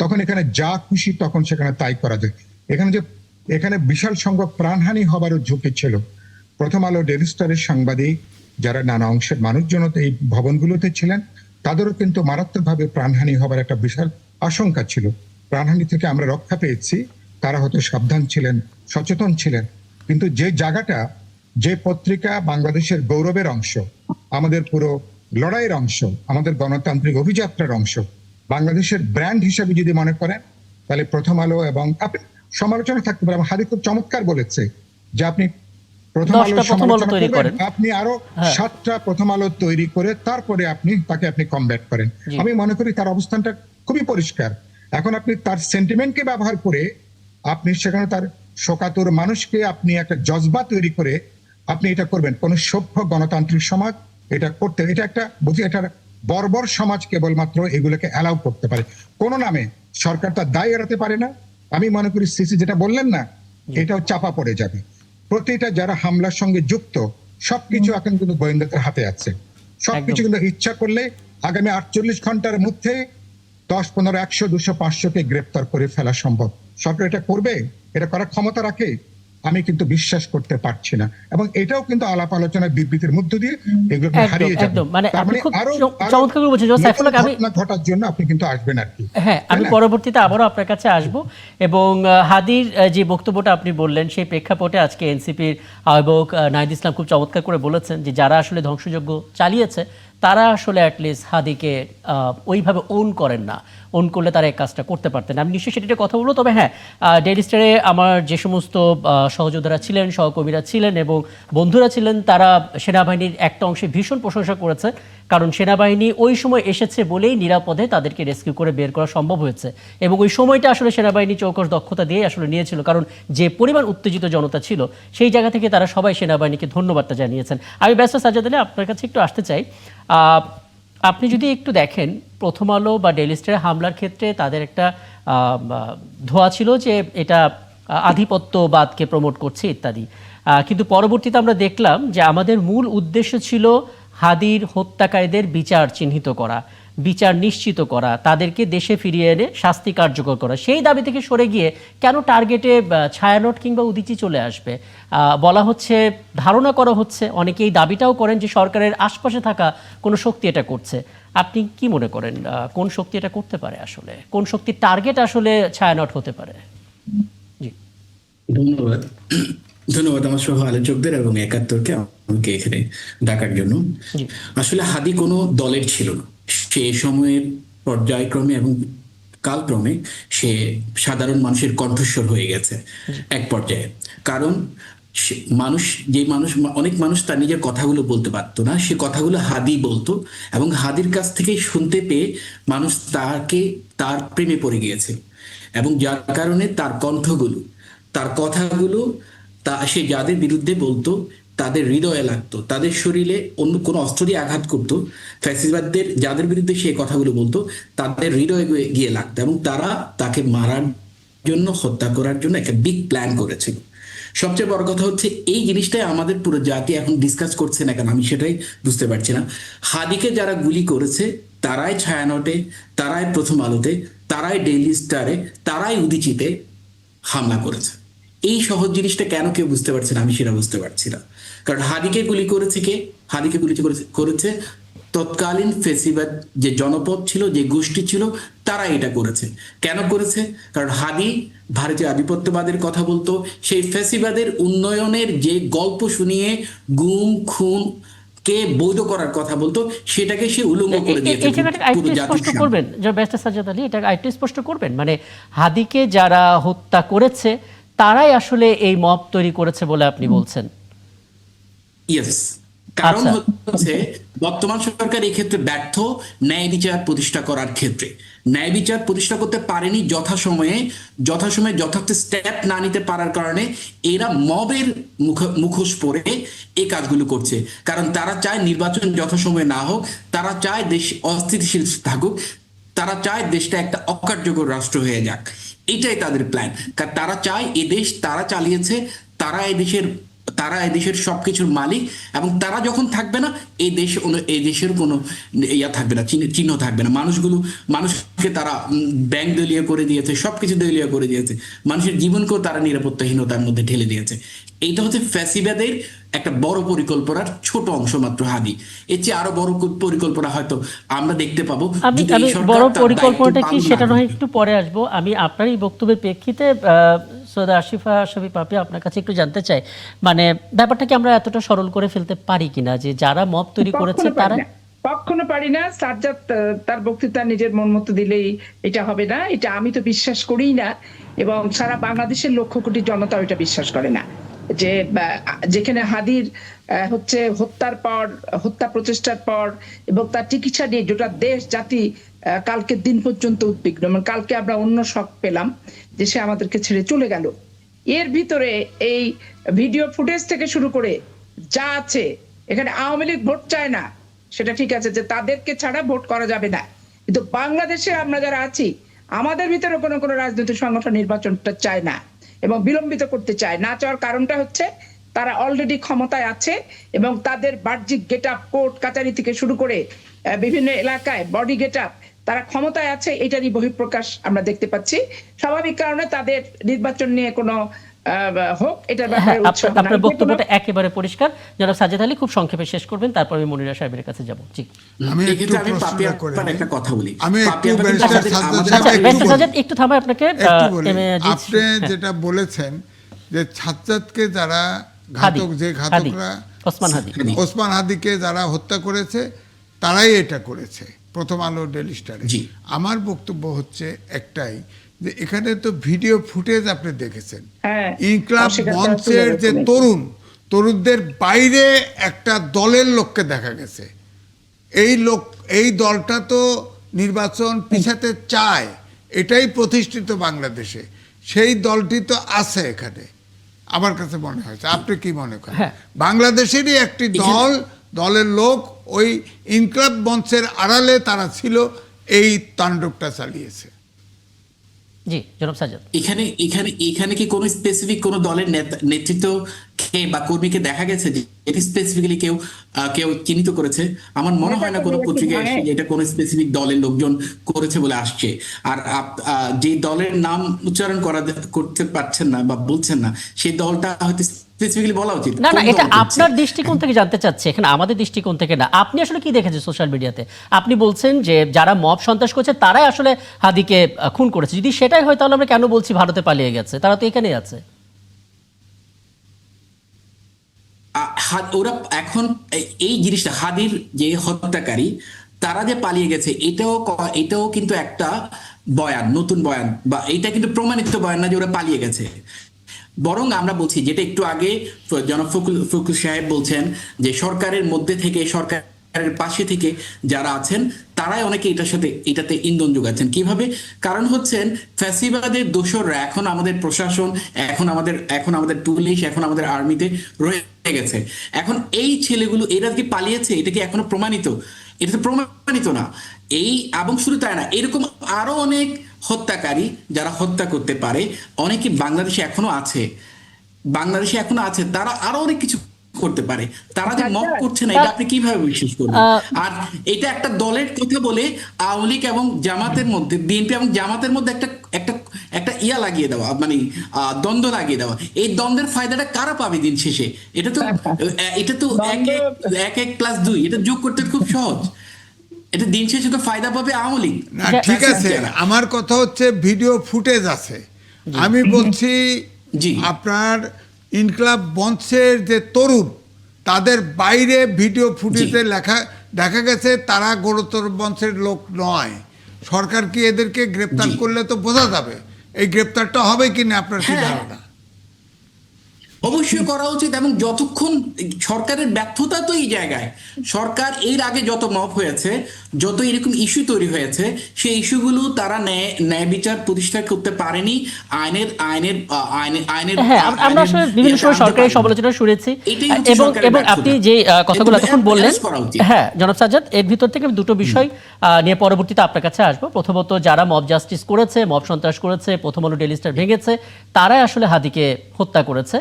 তখন এখানে যা খুশি তখন সেখানে তাই করা যায়। এখানে বিশাল সংখ্যক প্রাণহানি হবারও ঝুঁকি ছিল। প্রথম আলো, ডেইলি স্টারের সাংবাদিক যারা নানা অংশের মানুষজন এই ভবনগুলোতে ছিলেন তাদেরও কিন্তু মারাত্মকভাবে প্রাণহানি হবার একটা বিশাল আশঙ্কা ছিল। প্রাণহানি থেকে আমরা রক্ষা পেয়েছি, তারা হয়তো সাবধান ছিলেন, সচেতন ছিলেন। কিন্তু যে জায়গাটা, যে পত্রিকা বাংলাদেশের গৌরবের অংশ, আমাদের পুরো লড়াইয়ের অংশ, আমাদের গণতান্ত্রিক অভিযাত্রার অংশ, বাংলাদেশের ব্র্যান্ড হিসাবে যদি মনে করেন তাহলে প্রথম আলো। এবং সমালোচনা থাকতে পারে, হাদি খুব চমৎকার বলেছে যে আপনি প্রথম আলো সমালোচনা করবেন, আপনি আরো 7টা প্রথম আলো তৈরি করে তারপরে আপনি কমব্যাট করেন। আমি মনে করি তার অবস্থানটা খুবই পরিষ্কার। এখন আপনি তার সেন্টিমেন্টকে ব্যবহার করে আপনি সেখানে তার শোকাতুর মানুষকে আপনি একটা জজবা তৈরি করে আপনি এটা করবেন। কোন সভ্য গণতান্ত্রিক সমাজ এটা করতে, এটা একটা এটার বর্বর সমাজ কেবলমাত্র এগুলোকে অ্যালাউ করতে পারে। কোন নামে সরকার তার দায় এড়াতে পারে না। আমি মনে করি সিসি যেটা বললেন না, এটাও চাপা পড়ে যাবে। প্রতিটা যারা হামলার সঙ্গে যুক্ত সবকিছু এখন কিন্তু গোয়েন্দাদের হাতে আছে। সবকিছু কিন্তু ইচ্ছা করলে আগামী 48 ঘন্টার মধ্যে 10, 15, 100, 200, 500 গ্রেপ্তার করে ফেলা সম্ভব। সরকার এটা করবে, এটা করার ক্ষমতা রাখে? আমি কিন্তু বিশ্বাস করতে পারছি না। এবং এটাও কিন্তু আলাপ আলোচনার বিবৃতির মধ্য দিয়ে এগুলো হারিয়ে যাবে। আরো চমৎকার করে বলছেন সাইফুল্লাহ, ঘটার জন্য আপনি কিন্তু আসবেন আর কি।
হ্যাঁ, আমি পরবর্তীতে আবারও আপনার কাছে আসব। এবং হাদির যে বক্তব্যটা আপনি বললেন সেই প্রেক্ষাপটে আজকে এনসিপির আহ্বায়ক নাহিদ ইসলাম খুব চমৎকার করে বলেছেন যে যারা আসলে ধ্বংসযজ্ঞ চালিয়েছে তারা আসলে অ্যাটলিস্ট হাদিকে ওইভাবে ওন করেন না। ওন করলে তারা এই কাজটা করতে পারতেন। আমি নিশ্চয়ই সেটা কথা বলবো। তবে হ্যাঁ, ডেইলি স্টারে আমার যে সমস্ত সহযোদ্ধারা ছিলেন, সহকর্মীরা ছিলেন এবং বন্ধুরা ছিলেন, তারা সেনাবাহিনীর একটা অংশে ভীষণ প্রশংসা করেছে। কারণ সেনাবাহিনী ওই সময় এসেছে বলেই নিরাপদে তাদেরকে রেস্কিউ করে বের করা সম্ভব হয়েছে। এবং ওই সময়টা আসলে সেনাবাহিনী চৌকস দক্ষতা দিয়ে আসলে নিয়েছিল। কারণ যে পরিমাণ উত্তেজিত জনতা ছিল সেই জায়গা থেকে তারা সবাই সেনাবাহিনীকে ধন্যবাদটা জানিয়েছেন। আমি ব্যস্ত সাজ্জাদ আলী আপনার কাছে একটু আসতে চাই। আপনি যদি একটু দেখেন প্রথম আলো বা ডেইলি স্টারের হামলার ক্ষেত্রে তাদের একটা ধোয়া ছিল যে এটা আধিপত্যবাদকে প্রমোট করছে ইত্যাদি। কিন্তু পরবর্তীতে আমরা দেখলাম যে আমাদের মূল উদ্দেশ্য ছিল হাদির হত্যাকারীদের বিচার চিহ্নিত করা, বিচার নিশ্চিত করা, তাদেরকে দেশে ফিরিয়ে এনে শাস্তি কার্যকর করা। সেই দাবি থেকে সরে গিয়ে কেন টার্গেটে ছায়ানট কিংবা উদীচী চলে আসবে বলা হচ্ছে, ধারণা করা হচ্ছে, অনেকেই দাবিটাও করেন যে সরকারের আশপাশে থাকা কোনো শক্তি এটা করছে। আপনি কি মনে করেন কোন শক্তি এটা করতে পারে? আসলে কোন শক্তির টার্গেট আসলে ছায়ানট হতে পারে? জি,
ধন্যবাদ আমার সহ আলোচকদের এবং ৭১কে আমাকে এখানে ডাকার জন্য। আসলে হাদি কোনো দলের ছিল না। সে সময়ের পর্যায়ক্রমে এবং কালক্রমে সে সাধারণ মানুষের কণ্ঠস্বর হয়ে গেছে এক পর্যায়ে। কারণ অনেক মানুষ তার নিজের কথাগুলো বলতে পারতো না, সে কথাগুলো হাদি বলতো এবং হাদির কাছ থেকে শুনতে পেয়ে মানুষ তার প্রেমে পড়ে গিয়েছে। এবং যার কারণে তার কণ্ঠগুলো, তার কথাগুলো সে যাদের বিরুদ্ধে বলতো তাদের হৃদয়ে লাগতো, তাদের শরীরে অন্য কোনো অস্ত্র দিয়ে আঘাত করতো, ফ্যাসিবাদদের যাদের বিরুদ্ধে সে কথাগুলো বলতো তাদের হৃদয়ে গিয়ে লাগতো এবং তারা তাকে মারার জন্য, হত্যা করার জন্য একটা বিগ প্ল্যান করেছিল। সবচেয়ে বড় কথা হচ্ছে এই জিনিসটাই আমাদের পুরো জাতি এখন ডিসকাস করছে না কেন, আমি সেটাই বুঝতে পারছি না। হাদিকে যারা গুলি করেছে তারাই ছায়ানটে, তারাই প্রথম আলোতে, তারাই ডেইলি স্টারে, তারাই উদীচিতে হামলা করেছে। এই সহজ জিনিসটা কেন কেউ বুঝতে পারছে না, আমি সেটা বুঝতে পারছি না। কারণ হাদিকে গুলি করেছে কে? হাদিকে গুলি করেছে তৎকালীন ফেসিবাদ যে জনপদ ছিল, যে গোষ্ঠী ছিল, তারা এটা করেছে। কেন করেছে? কারণ হাদি ভারতীয় আধিপত্যবাদের কথা বলতো, সেই ফেসিবাদের উন্নয়নের যে গল্প শুনিয়ে গুম খুন কে বৈধ করার কথা বলতো, সেটাকে সে উলঙ্গ করে দিয়েছে
এই জায়গাটা আরেকটু
পুরো জাতির
স্পষ্ট
সামনে।
করবেন যে ব্যারিস্টার সাজ্জাদ আলী, এটা আরেকটু স্পষ্ট করবেন, মানে হাদিকে যারা হত্যা করেছে তারাই আসলে এই মব তৈরি করেছে বলে আপনি বলছেন?
ইয়েস, কারণ
আচ্ছা।
হচ্ছে বর্তমান সরকার এই ক্ষেত্রে ব্যর্থ ন্যায় বিচার প্রতিষ্ঠা করার ক্ষেত্রে। ন্যায় বিচার প্রতিষ্ঠা করতে পারেনি যথাসময়ে যথার্থ স্টেপ না নিতে পারার কারণে এরা মবের মুখোশ পরে এই কাজগুলো করছে। কারণ তারা চায় নির্বাচন যথাসময়ে না হোক, তারা চায় দেশ অস্থিতিশীল থাকুক, তারা চায় দেশটা একটা অকার্যকর রাষ্ট্র হয়ে যাক। এটাই তাদের প্ল্যান। কারণ তারা চায় এদেশ তারা চালিয়েছে, তারা এদেশের সবকিছুর মালিক, এবং তারা যখন থাকবে না এই দেশের কোনো ইয়া থাকবে না, চিহ্ন থাকবে না। মানুষকে তারা ব্যাংক দলীয় করে দিয়েছে, সবকিছু দলীয় করে দিয়েছে, মানুষের জীবনকেও তারা নিরাপত্তাহীনতার মধ্যে ঠেলে দিয়েছে। এইটা হচ্ছে ফ্যাসিবাদের একটা বড় পরিকল্পনার ছোট অংশ মাত্র হাদি। এর চেয়ে আরো বড় পরিকল্পনা হয়তো আমরা দেখতে পাবো।
আমি
যদি এই সরকার
বড়
তার
পরিকল্পনাটা
দায়িত্ব
কি
পালন
সেটা
না
নয়
করে।
একটু পরে আসবো। আমি আপনার এই বক্তব্যের প্রেক্ষিতে সৈয়দা আশিফা শফি পাপি আপনার কাছে একটু জানতে চাই, মানে ব্যাপারটা কি আমরা এতটা সরল করে ফেলতে পারি কিনা যে যারা মব তৈরি করেছে তারা?
কখনো পারি না। সাজ্জাদ তার বক্তৃতা নিজের মন মতো দিলেই এটা হবে না, এটা আমি তো বিশ্বাস করিই না, এবং সারা বাংলাদেশের লক্ষ কোটি জনতা এটা বিশ্বাস করে না। যে যেখানে হাদির হচ্ছে হত্যা প্রচেষ্টার পর এবং তার চিকিৎসা নিয়ে গোটা দেশ জাতি কালকের দিন পর্যন্ত উদ্বিগ্ন, মানে কালকে আমরা অন্য শক পেলাম যে সে আমাদেরকে ছেড়ে চলে গেল। এর ভিতরে এই ভিডিও ফুটেজ থেকে শুরু করে যা আছে, এখানে আওয়ামী লীগ ভোট চায় না, সেটা ঠিক আছে যে তাদেরকে ছাড়া ভোট করা যাবে না, কিন্তু বাংলাদেশে আমরা যারা আছি আমাদের ভিতরে কোনো রাজনৈতিক সংগঠন নির্বাচনটা চায় না এবং বিলম্বিত করতে চায় না। চাওয়ার কারণটা হচ্ছে তারা অলরেডি ক্ষমতায় আছে এবং তাদের বাহ্যিক গেট আপ, কোর্ট কাচারি থেকে শুরু করে বিভিন্ন এলাকায় বডি গেট আপ, তারা ক্ষমতায় আছে, এটারই বহিঃপ্রকাশ আমরা দেখতে পাচ্ছি। স্বাভাবিক কারণে তাদের নির্বাচন নিয়ে কোনো হোক এটার ব্যাপারে উৎসাহ নাই।
আপনার বক্তব্যটা একেবারে পরিষ্কার। জনাব সাজ্জাদ আলী খুব সংক্ষেপে শেষ করবেন, তারপর আমি মনিরা সাহেবের কাছে যাব। জি,
আমি একটু
এক্ষেত্রে আমি
প্রশ্ন
পাপিয়া
করে
একটা কথা বলি।
আমি একটু
পাপিয়া
ব্যারিস্টার
আমাদের-
সাজ্জাদ
আমাদের-
সাহেব
আচ্ছা
একটু
ব্যারিস্টার
বলি।
সাজ্জাদ একটু থামায় আপনাকে।
একটু বলি। আপনি
হ্যাঁ।
যেটা বলেছেন যে সাজ্জাদকে যারা
হাদি,
ঘাতকরা
ওসমান হাদি।
ওসমান হাদিকে যারা হত্যা করেছে তারাই এটা করেছে, প্রথম আলো ডেইলি স্টারে।
জি।
আমার বক্তব্য হচ্ছে একটাই, যে এখানে তো ভিডিও ফুটেজ আপনি দেখেছেন,
হ্যাঁ,
ইনকলাব
অস্বীকার করা
মঞ্চের
চলে
যে
যাবে।
তরুণদের বাইরে একটা দলের লোককে দেখা গেছে। এই দলটা তো নির্বাচন পিছাতে চায়, এটাই প্রতিষ্ঠিত বাংলাদেশে, সেই দলটি তো আছে এখানে। আমার কাছে মনে হয়েছে, আপনি কি মনে করেন?
হ্যাঁ।
বাংলাদেশেরই একটি দলের লোক ওই ইনকলাব মঞ্চের আড়ালে তারা ছিল, এই তাণ্ডবটা চালিয়েছে।
জি জনাব সাজ্জাদ।
এখানে কি কোনো স্পেসিফিক কোনো দলের নেতৃত্ব বা কর্মীকে দেখা গেছে যে এটি স্পেসিফিক্যালি কেউ চিহ্নিত করেছে? আমার মনে হয় না কোনো পত্রিকায় এসে যে এটা কোনো স্পেসিফিক দলের লোকজন করেছে বলে আসছে। আর যে দলের নাম উচ্চারণ করতে পারছেন না বা বলছেন না, সেই দলটা হয়তো স্পেসিফিক্যালি বলা উচিত।
না না,
কোন
এটা
দল করছে?
আপনার দৃষ্টিকোণ থেকে জানতে চাচ্ছি, এখানে আমাদের দৃষ্টিকোণ থেকে না। আপনি আসলে কি দেখেছেন সোশ্যাল মিডিয়াতে? আপনি বলছেন যে যারা মব সন্ত্রাস করছে তারাই আসলে হাদিকে খুন করেছে। যদি সেটাই হয় তাহলে আমরা কেন বলছি ভারতে পালিয়ে গেছে? তারা তো এখানেই আছে।
ওরা এখন এই জিনিসটা, হাদির যে হত্যাকারী তারা যে পালিয়ে গেছে, এটাও কিন্তু একটা বয়ান, নতুন বয়ান, বা এটা কিন্তু প্রমাণিত বয়ান না যে ওরা পালিয়ে গেছে। বরং আমরা বলছি যেটা একটু আগে জনাব ফখরুল সাহেব বলছেন, যে সরকারের মধ্যে থেকে, সরকারের পাশে থেকে যারা আছেন তারাই অনেকে এটাতে ইন্ধন যোগাচ্ছেন। কিভাবে? কারণ হচ্ছেন ফ্যাসিবাদের দোসররা এখন আমাদের প্রশাসন, এখন আমাদের পুলিশ, এখন আমাদের আর্মিতে রয়ে গেছে। এখন এই ছেলেগুলো এরা কি পালিয়েছে, এটা কি এখনো প্রমাণিত? এটা তো প্রমাণিত না। এবং শুধু তাই না, এরকম আরো অনেক হত্যাকারী যারা হত্যা করতে পারে, অনেকে বাংলাদেশে এখনো আছে। বাংলাদেশে এখনো আছে, তারা আরো অনেক কিছু করতে পারে। তারা যে মব করছে না,
তা-
এটা আপনি কিভাবে বিশ্বাস করবেন? আর এটা একটা দলের কথা বলে আওয়ামী লীগ এবং জামাতের মধ্যে, বিএনপি এবং জামাতের মধ্যে একটা একটা একটা ইয়া লাগিয়ে দেওয়া, মানে দ্বন্দ্ব লাগিয়ে দেওয়া। এই দ্বন্দ্বের ফায়দাটা কারা পাবে দিন শেষে? এটা তো এক এক প্লাস 2, এটা যোগ করতে খুব সহজ। এটা দিন শেষে তো ফায়দা পাবে আওয়ামী লীগ।
না ঠিক আছে, আমার কথা হচ্ছে ভিডিও ফুটেজ আছে। আমি বলছি
জি।
আপনার ইনকলাব মঞ্চের যে তরুণ, তাদের বাইরে ভিডিও ফুটেজে দেখা গেছে তারা গণতন্ত্র মঞ্চের লোক নয়। সরকার কি এদেরকে গ্রেপ্তার
জি।
করলে তো বোঝা যাবে। এই গ্রেপ্তারটা হবে কিনা আপনার কি
হ্যাঁ।
ধারণা?
অবশ্যই করা উচিত। এবং যতক্ষণ সরকারের ব্যর্থতা তো এই জায়গায়, সরকার এর আগে যত মব হয়েছে, যত এরকম ইস্যু তৈরি হয়েছে, সেই ইস্যুগুলো তারা ন্যায় বিচার প্রতিষ্ঠা করতে পারেনি। আইনের
হ্যাঁ, আমরা আসলে বিভিন্ন সময় সরকারি সমালোচনা শুনেছি,
এটাই হচ্ছে
এবং
সরকারের
এবং আপনি যে কথাগুলো
এগুলো
এতক্ষণ বললেন,
address করা উচিত।
হ্যাঁ জনাব সাজ্জাদ, এর ভিতর থেকে আমি দুটো বিষয় নিয়ে পরবর্তীতে আপনার কাছে আসবো। প্রথমত, যারা মব জাস্টিস করেছে, মব সন্ত্রাস করেছে, প্রথম আলো ডেইলি স্টার ভেঙেছে, তারাই আসলে হাদিকে হত্যা করেছে,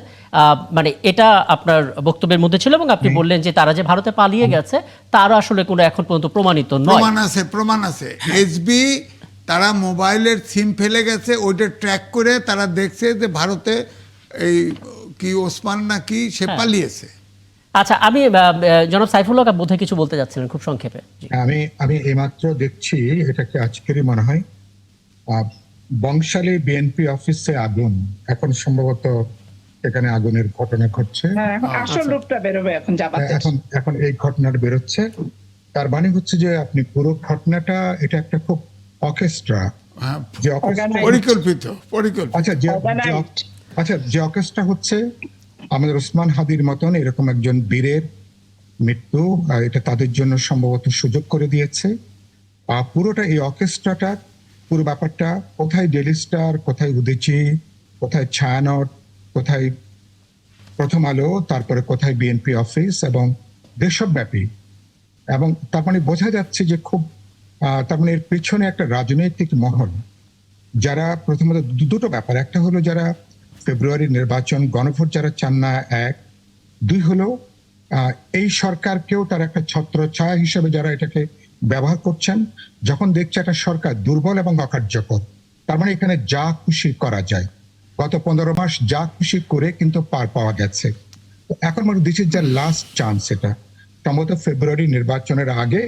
মানে এটা আপনার বক্তব্যের মধ্যে ছিল। এবং আপনি বললেন যে তারা যে ভারতে পালিয়ে গেছে, তারা আসলে কোনো এখন পর্যন্ত প্রমাণিত নয়।
প্রমাণ আছে। এসবি তারা মোবাইলের সিম ফেলে গেছে, ওইটা ট্র্যাক করে তারা দেখছে যে ভারতে এই কি ওসমান না কি সে পালিয়েছে।
আচ্ছা, আমি জনাব সাইফুল হক বোধহয় কিছু বলতে যাচ্ছিলেন খুব সংক্ষেপে। জি।
আমি এইমাত্র দেখছি, এটাকে আজকেরই মনে হয়, বংশালী বিএনপি অফিসে আগুন। এখন সম্ভবত এখানে আগুনের ঘটনা ঘটছে।
হ্যাঁ, এখন আসল রূপটা বেরোবে এখন জামাতের।
এখন এই ঘটনাটা বেরোচ্ছে। তার মানে হচ্ছে যে আপনি পুরো ঘটনাটা, এটা একটা খুব অর্কেস্ট্রা, যে
পরিকল্পিত।
আচ্ছা, যে অর্কেস্ট্রা হচ্ছে, আমাদের ওসমান হাদির মতন এরকম একজন বীরের মৃত্যু, এটা তাদের জন্য সম্ভবত সুযোগ করে দিয়েছে। পুরোটা এই অর্কেস্ট্রাটা, পুরো ব্যাপারটা কোথায় ডেইলি স্টার, কোথায় উদীচী, কোথায় ছায়ানট, কোথায় প্রথম আলো, তারপরে কোথায় বিএনপি অফিস, এবং দেশব্যাপী। এবং তার মানে বোঝা যাচ্ছে যে খুব তার মানে এর পিছনে একটা রাজনৈতিক মহল, যারা প্রথমত দুটো ব্যাপার। একটা হলো যারা ফেব্রুয়ারি নির্বাচন গণভোট যারা চান না, 1, 2 হলো এই সরকারকেও তার একটা ছত্রছায়া হিসেবে যারা এটাকে ব্যবহার করছেন, যখন দেখছে একটা সরকার দুর্বল এবং অকার্যকর। তার মানে এখানে যা খুশি করা যায়, গত 15 মাস যা খুশি করে কিন্তু পার পাওয়া গেছে। এখন মনে this is the last chance. এটা সম্ভবত ফেব্রুয়ারি নির্বাচনের আগে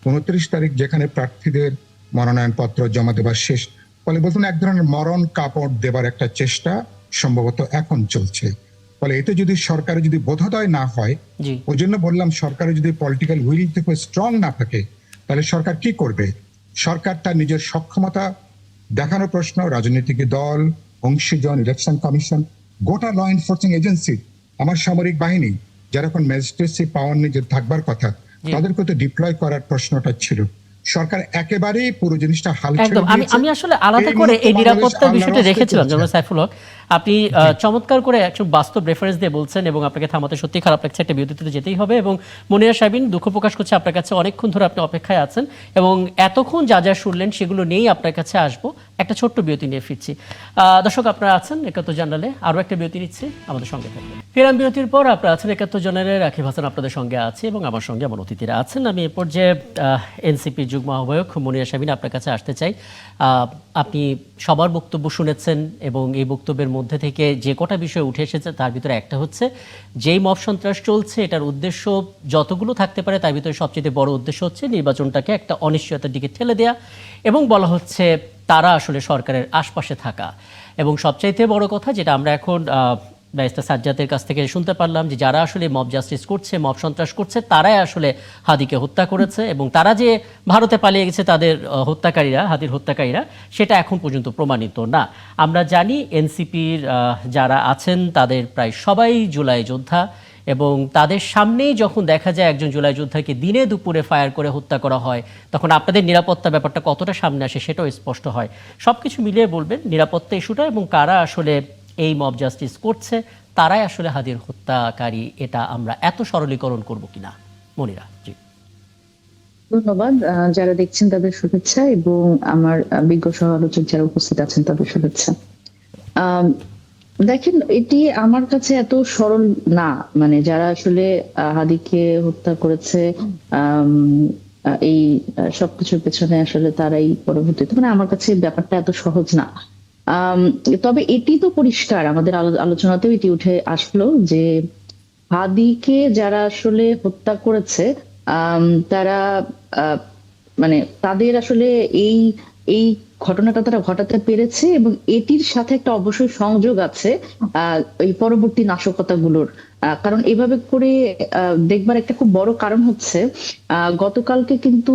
29 তারিখ যেখানে প্রার্থীদের মনোনয়নপত্র জমা দেওয়ার শেষ, ফলে বলতেন এক ধরনের মরণ কাপড় দেবার একটা চেষ্টা সম্ভবত এখন চলছে। ফলে এতে যদি সরকারের যদি বোধোদয় না হয়, ওই জন্য বললাম সরকারের যদি পলিটিক্যাল উইল থেকে স্ট্রং না থাকে, তাহলে সরকার কি করবে? সরকার তার নিজের সক্ষমতা দেখানোর প্রশ্ন, রাজনৈতিক দল, অংশীজন, ইলেকশন কমিশন, গোটা ল এনফোর্সিং এজেন্সি, আমার সামরিক বাহিনী, যারা এখন ম্যাজিস্ট্রেসি পাওয়ার নিয়ে যে থাকবার কথা, তাদেরকে তো ডিপ্লয় করার প্রশ্নটা ছিল। সরকার একেবারেই পুরো জিনিসটা হাল ছেড়ে দিয়েছে।
আমি আসলে আলাদা করে এই নিরাপত্তার বিষয়টা রেখেছিলাম জনাব সাইফুল হক। আপনি চমৎকার করে একদম বাস্তব রেফারেন্স দিয়ে বলছেন, এবং আপনাকে থামাতে সত্যি খারাপ লাগছে, একটা বিরতিতে যেতেই হবে। এবং মনিরা সাবিন, দুঃখ প্রকাশ করছে আপনার কাছে, অনেকক্ষণ ধরে আপনি অপেক্ষায় আছেন, এবং এতক্ষণ যা যা শুনলেন সেগুলো নিয়েই আপনার কাছে আসবো। একটা ছোট্ট বিরতি নিয়ে ফিরছি। দর্শক, আপনারা আছেন ৭১ জানালে, আরও একটা বিরতি নিচ্ছি, আমাদের সঙ্গে থাকবেন। ফিরাম বিরতির পর আপনারা আছেন ৭১ জানালে, রাকিব হাসান আপনাদের সঙ্গে আছে, এবং আমার সঙ্গে আমার অতিথিরা আছেন। আমি এ পর্যায়ে এনসিপি যুগ্ম আহ্বায়ক মনিরা সাবিন আপনার কাছে আসতে চাই। আপনি সবার বক্তব্য শুনেছেন, এবং এই বক্তব্যের মধ্যে থেকে যে কটা বিষয় উঠে এসেছে তার ভিতরে একটা হচ্ছে, যেই মব সন্ত্রাস চলছে এটার উদ্দেশ্য যতগুলো থাকতে পারে তার ভিতরে সবচেয়ে বড় উদ্দেশ্য হচ্ছে নির্বাচনটাকে একটা অনিশ্চয়তার দিকে ঠেলে দেয়া, এবং বলা হচ্ছে তারা আসলে সরকারের আশপাশে থাকা। এবং সবচাইতে বড় কথা যেটা আমরা এখন ব্যারিস্টার সাজ্জাদের কাছ থেকে শুনতে পারলাম, যে যারা আসলে মব জাস্টিস করছে, মব সন্ত্রাস করছে, তারাই আসলে হাদিকে হত্যা করেছে, এবং তারা যে ভারতে পালিয়ে গেছে তাদের হত্যাকারীরা, হাদির হত্যাকারীরা, সেটা এখন পর্যন্ত প্রমাণিত না। আমরা জানি এনসিপির যারা আছেন তাদের প্রায় সবাই জুলাই যোদ্ধা, এবং তাদের সামনেই যখন দেখা যায় একজন জুলাই যোদ্ধাকে দিনে দুপুরে ফায়ার করে হত্যা করা হয়, তখন আপনাদের নিরাপত্তা ব্যাপারটা কতটা সামনে আসে সেটাও স্পষ্ট হয়। সব কিছু মিলিয়ে বলবেন নিরাপত্তা ইস্যুটা, এবং কারা আসলে এই মব জাস্টিস করছে, তারাই আসলে হাদির হত্যাকারী, এটা আমরা এত সরলীকরণ করব কিনা। মনিরা জি।
ধন্যবাদ। যারা দেখছেন তাদের শুভেচ্ছা, এবং আমার বিজ্ঞ সহ আলোচক যারা উপস্থিত আছেন তাদের শুভেচ্ছা। দেখেন, এটি আমার কাছে এত সরল না। মানে যারা আসলে হাদিকে হত্যা করেছে, আম, এই সবকিছুর পেছনে আসলে তারাই পরবর্তীতে, মানে আমার কাছে ব্যাপারটা এত সহজ না। আম, তবে এটি তো পরিষ্কার, আমাদের আলোচনাতেও এটি উঠে আসলো যে হাদিকে যারা আসলে হত্যা করেছে, আম, তারা আহ, মানে তাদের আসলে এই এই ঘটনাটা তারা ঘটাতে পেরেছে, এবং এটির সাথে একটা অবশ্যই সংযোগ আছে এই পরবর্তী নাশকতাগুলোর। কারণ এভাবে করে দেখবার একটা খুব বড় কারণ হচ্ছে, গতকালকে কিন্তু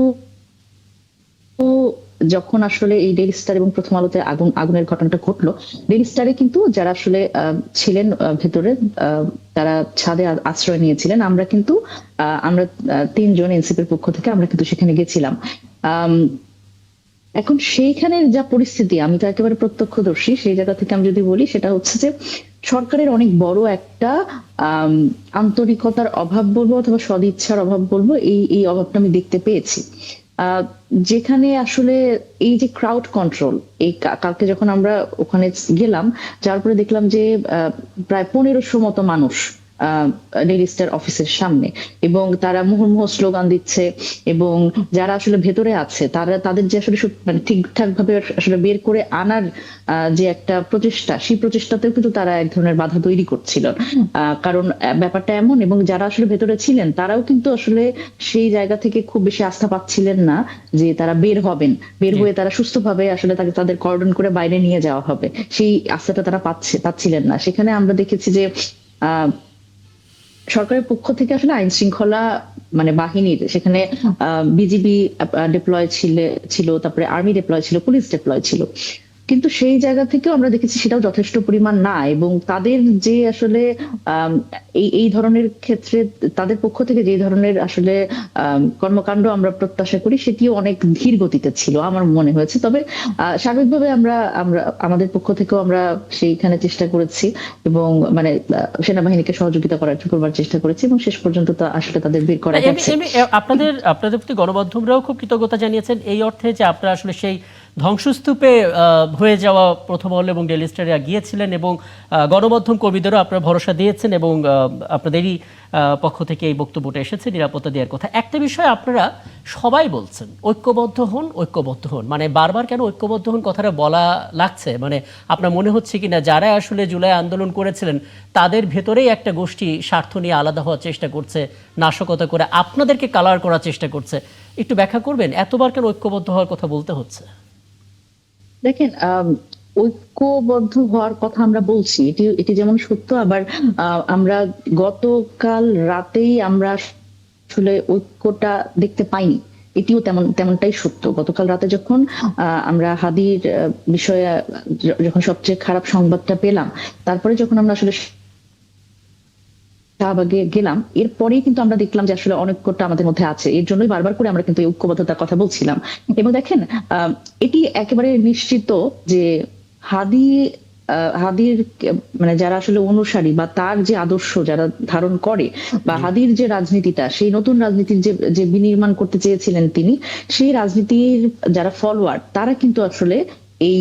যখন আসলে এই ডেইলি স্টার এবং প্রথম আলোতে আগুনের ঘটনাটা ঘটলো, ডেইলি স্টারে কিন্তু যারা আসলে ছিলেন ভেতরে, তারা ছাদে আশ্রয় নিয়েছিলেন। আমরা কিন্তু আমরা 3 জন এনসিপির পক্ষ থেকে আমরা কিন্তু সেখানে গেছিলাম। আম, এখন সেইখানের যা পরিস্থিতি, আমি তো একেবারে প্রত্যক্ষদর্শী, সেই জায়গা থেকে আমি যদি বলি, সেটা হচ্ছে যে সরকারের অনেক বড় একটা আম, আন্তরিকতার অভাব বলবো অথবা সদিচ্ছার অভাব বলবো, এই অভাবটা আমি দেখতে পেয়েছি। আহ, যেখানে আসলে এই যে ক্রাউড কন্ট্রোল, এই কালকে যখন আমরা ওখানে গেলাম, যার পরে দেখলাম যে প্রায় 1500 মতো মানুষ ডেইলি স্টার অফিসের সামনে, এবং তারা মুহুর্মুহু স্লোগান দিচ্ছে, এবং যারা আসলে ভেতরে আছে তাদের যে আসলে মানে ঠিকঠাক ভাবে আসলে বের করে আনার যে একটা প্রচেষ্টা, সেই প্রচেষ্টাতেও কিন্তু তারা এক ধরনের বাধা তৈরি করছিল। কারণ ব্যাপারটা এমন, এবং যারা আসলে ভেতরে ছিলেন তারাও কিন্তু আসলে সেই জায়গা থেকে খুব বেশি আস্থা পাচ্ছিলেন না যে তারা বের হবেন, বের হয়ে তারা সুস্থভাবে আসলে তাদের কর্ডন করে বাইরে নিয়ে যাওয়া হবে, সেই আস্থাটা তারা পাচ্ছিলেন না। সেখানে আমরা দেখেছি যে আহ সরকারের পক্ষ থেকে আসলে আইন শৃঙ্খলা মানে বাহিনীর সেখানে বিজিবি ডিপ্লয় ছিল, তারপরে আর্মি ডিপ্লয় ছিল, পুলিশ ডিপ্লয় ছিল, কিন্তু সেই জায়গা থেকেও আমরা দেখেছি সেটাও যথেষ্ট পরিমাণ না। এবং তাদের যে আসলে আম, এই ধরনের ক্ষেত্রে তাদের পক্ষ থেকে যে ধরনের আসলে কর্মকাণ্ড আমরা প্রত্যাশা করি, সেটিও অনেক ধীর গতিতে ছিল আমার মনে হয়েছে। তবে স্বাভাবিকভাবে আমরা আমরা আমাদের পক্ষ থেকেও আমরা সেইখানে চেষ্টা করেছি, এবং মানে সেনাবাহিনীকে সহযোগিতা করবার চেষ্টা করেছি, এবং শেষ পর্যন্ত তো আসলে তাদের বের করা গেছে।
আপনাদের আপনাদের প্রতি গণমাধ্যমরাও খুব কৃতজ্ঞতা জানিয়েছেন এই অর্থে যে আপনারা আসলে সেই ধ্বংসস্তূপে হয়ে যাওয়া প্রথম আলো এবং ডেইলি স্টারে গিয়েছিলেন, এবং গণমাধ্যম কর্মীদেরও আপনারা ভরসা দিয়েছেন, এবং আপনাদেরই পক্ষ থেকে এই বক্তব্যটা এসেছে নিরাপত্তা দেওয়ার কথা। একটা বিষয় আপনারা সবাই বলছেন, ঐক্যবদ্ধ হন, ঐক্যবদ্ধ হন। মানে বারবার কেন ঐক্যবদ্ধ হন কথাটা বলা লাগছে? মানে আপনার মনে হচ্ছে কিনা যারা আসলে জুলাই আন্দোলন করেছিলেন তাদের ভেতরেই একটা গোষ্ঠী স্বার্থ নিয়ে আলাদা হওয়ার চেষ্টা করছে, নাশকতা করে আপনাদেরকে কালার করার চেষ্টা করছে? একটু ব্যাখ্যা করবেন এতবার কেন ঐক্যবদ্ধ হওয়ার কথা বলতে হচ্ছে?
দেখেন, ঐক্যবদ্ধ হওয়ার কথা আমরা বলছি, এটি এটি যেমন সত্য, আবার আমরা গতকাল রাতেই আমরা আসলে ঐক্যটা দেখতে পাইনি, এটিও তেমনটাই সত্য। গতকাল রাতে যখন আমরা হাদির বিষয়ে যখন সবচেয়ে খারাপ সংবাদটা পেলাম, তারপরে যখন আমরা আসলে শাহবাগে গেলাম, এরপরেই কিন্তু আমরা দেখলাম যে আসলে অনৈক্যটা আমাদের মধ্যে আছে। এর জন্যই বারবার করে আমরা কিন্তু এই ঐক্যবদ্ধতার কথা বলছিলাম। এবং দেখেন, এটি একেবারে নিশ্চিত যে হাদি হাদির মানে যারা আসলে অনুসারী, বা তার যে আদর্শ যারা ধারণ করে, বা হাদির যে রাজনীতিটা, সেই নতুন রাজনীতির যে বিনির্মাণ করতে চেয়েছিলেন তিনি, সেই রাজনীতির যারা ফলোয়ার, তারা কিন্তু আসলে এই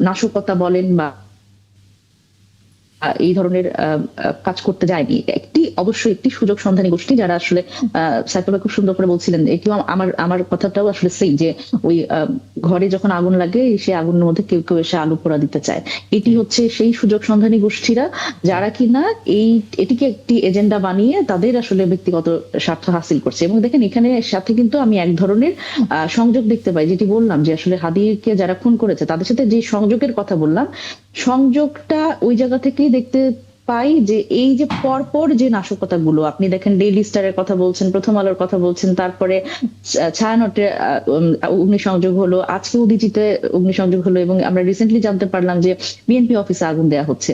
নাশকতা বলেন বা এই ধরনের কাজ করতে যায়নি। অবশ্যই একটি সুযোগ সন্ধানী গোষ্ঠী, যারা আসলে সাইফুল ভাই খুব সুন্দর করে বলছিলেন, এটিও আমার কথাটাও আসলে সেই যে ওই ঘরে যখন আগুন লাগে, সেই আগুনের মধ্যে কেউ কেউ এসে আলু পোড়া দিতে চায়। এটি হচ্ছে সেই সুযোগ সন্ধানী গোষ্ঠীরা, যারা কিনা এটিকে একটি এজেন্ডা বানিয়ে তাদের আসলে ব্যক্তিগত স্বার্থ হাসিল করছে। এবং দেখেন, এখানে সাথে কিন্তু আমি এক ধরনের সংযোগ দেখতে পাই, যেটি বললাম যে আসলে হাদিকে যারা খুন করেছে তাদের সাথে যে সংযোগের কথা বললাম, সংযোগটা ওই জায়গা থেকেই দেখতে পাই যে এই যে পরপর যে নাশকতাগুলো, আপনি দেখেন ডেইলি স্টারের কথা বলছেন, প্রথম আলোর কথা বলছেন, তারপরে ছায়ানটে অগ্নিসংযোগ হলো, আজকে উদীচিতে অগ্নিসংযোগ হলো, এবং আমরা রিসেন্টলি জানতে পারলাম যে বিএনপি অফিসে আগুন দেওয়া হচ্ছে।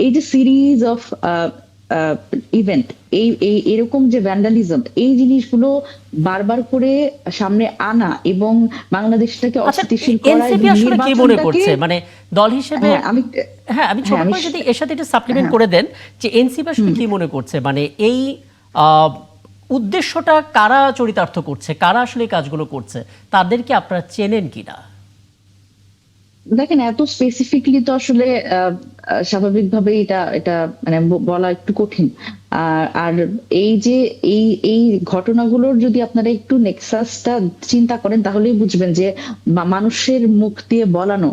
এই যে সিরিজ অফ ইভেন্ট, এরকম যে ভ্যান্ডালিজম, এই জিনিসগুলো বারবার করে সামনে আনা এবং বাংলাদেশটাকে অস্থিতিশীল করা,
এনসিপি আসলে কি মনে করছে মানে দল হিসেবে? আমি ছোট করে যদি এর সাথে একটু সাপ্লিমেন্ট করে দেন, যে এনসিপি আসলে কি মনে করছে, মানে এই উদ্দেশ্যটা কারা চরিতার্থ করছে, কারা আসলে এই কাজগুলো করছে, তাদেরকে আপনারা চেনেন কিনা?
দেখেন এত স্পেসিফিকলি তো আসলে স্বাভাবিকভাবে এটা এটা মানে বলা একটু কঠিন। আর এই যে এই ঘটনাগুলোর যদি আপনারা একটু নেক্সাসটা চিন্তা করেন তাহলেই বুঝবেন যে মানুষের মুখ দিয়ে বলানো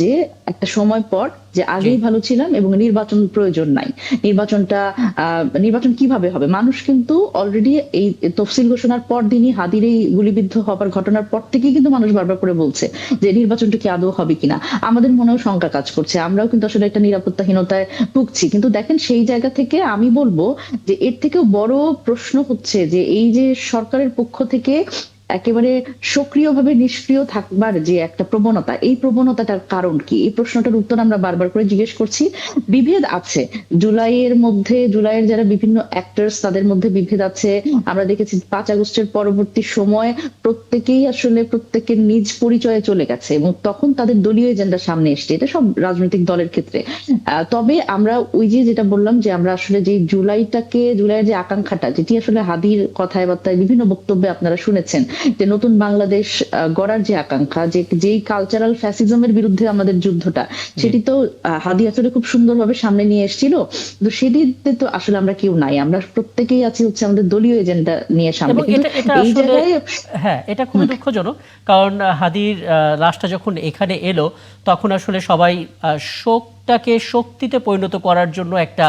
যে একটা সময় পর যে আগেই ভালো ছিলাম এবং নির্বাচন প্রয়োজন নাই, নির্বাচন কিভাবে হবে। মানুষ কিন্তু অলরেডি এই তফসিল ঘোষণার পর দিনই হাদির এই গুলিবিদ্ধ হবার ঘটনার পর থেকেই কিন্তু মানুষ বারবার করে বলছে যে নির্বাচনটা কি আদৌ হবে কিনা। আমাদের মনেও শঙ্কা কাজ করছে, আমরাও কিন্তু আসলে একটা নিরাপত্তাহীনতায় ভুগছি। কিন্তু দেখেন সেই জায়গা থেকে আমি বলবো যে এর থেকেও বড় প্রশ্ন হচ্ছে যে এই যে সরকারের পক্ষ থেকে একেবারে সক্রিয়ভাবে নিষ্ক্রিয় থাকবার যে একটা প্রবণতা, এই প্রবণতাটার কারণ কি, এই প্রশ্নটার উত্তর আমরা বারবার করে জিজ্ঞেস করছি। বিভেদ আছে জুলাইয়ের যারা বিভিন্ন অ্যাক্টরস তাদের মধ্যে বিভেদ আছে। আমরা দেখেছি 5 আগস্টের পরবর্তী সময় প্রত্যেকেই আসলে প্রত্যেকের নিজ পরিচয়ে চলে গেছে এবং তখন তাদের দলীয় এজেন্ডা সামনে এসছে, এটা সব রাজনৈতিক দলের ক্ষেত্রে। তবে আমরা ওই যে যেটা বললাম যে আমরা আসলে যে জুলাইয়ের যে আকাঙ্ক্ষাটা, যেটি আসলে হাদির কথায় বার্তায় বিভিন্ন বক্তব্যে আপনারা শুনেছেন যে নতুন বাংলাদেশ গড়ার যে আকাঙ্ক্ষা, যেই কালচারাল ফ্যাসিজমের বিরুদ্ধে আমাদের যুদ্ধটা, সেটি তো হাদি আসলে খুব সুন্দরভাবে সামনে নিয়ে এসেছিল। তো সেটিতে তো আসলে আমরা কেউ নাই, আমরা প্রত্যেকেই আছি হচ্ছে আমাদের দলীয় এজেন্ডা নিয়ে সামনে।
এবং
কিন্তু
এটা
এই
আসলে
জায়গায়
হ্যাঁ, এটা খুবই দুঃখজনক, কারণ হাদির লাশটা যখন এখানে এলো তখন আসলে সবাই শোকটাকে শক্তিতে পরিণত করার জন্য একটা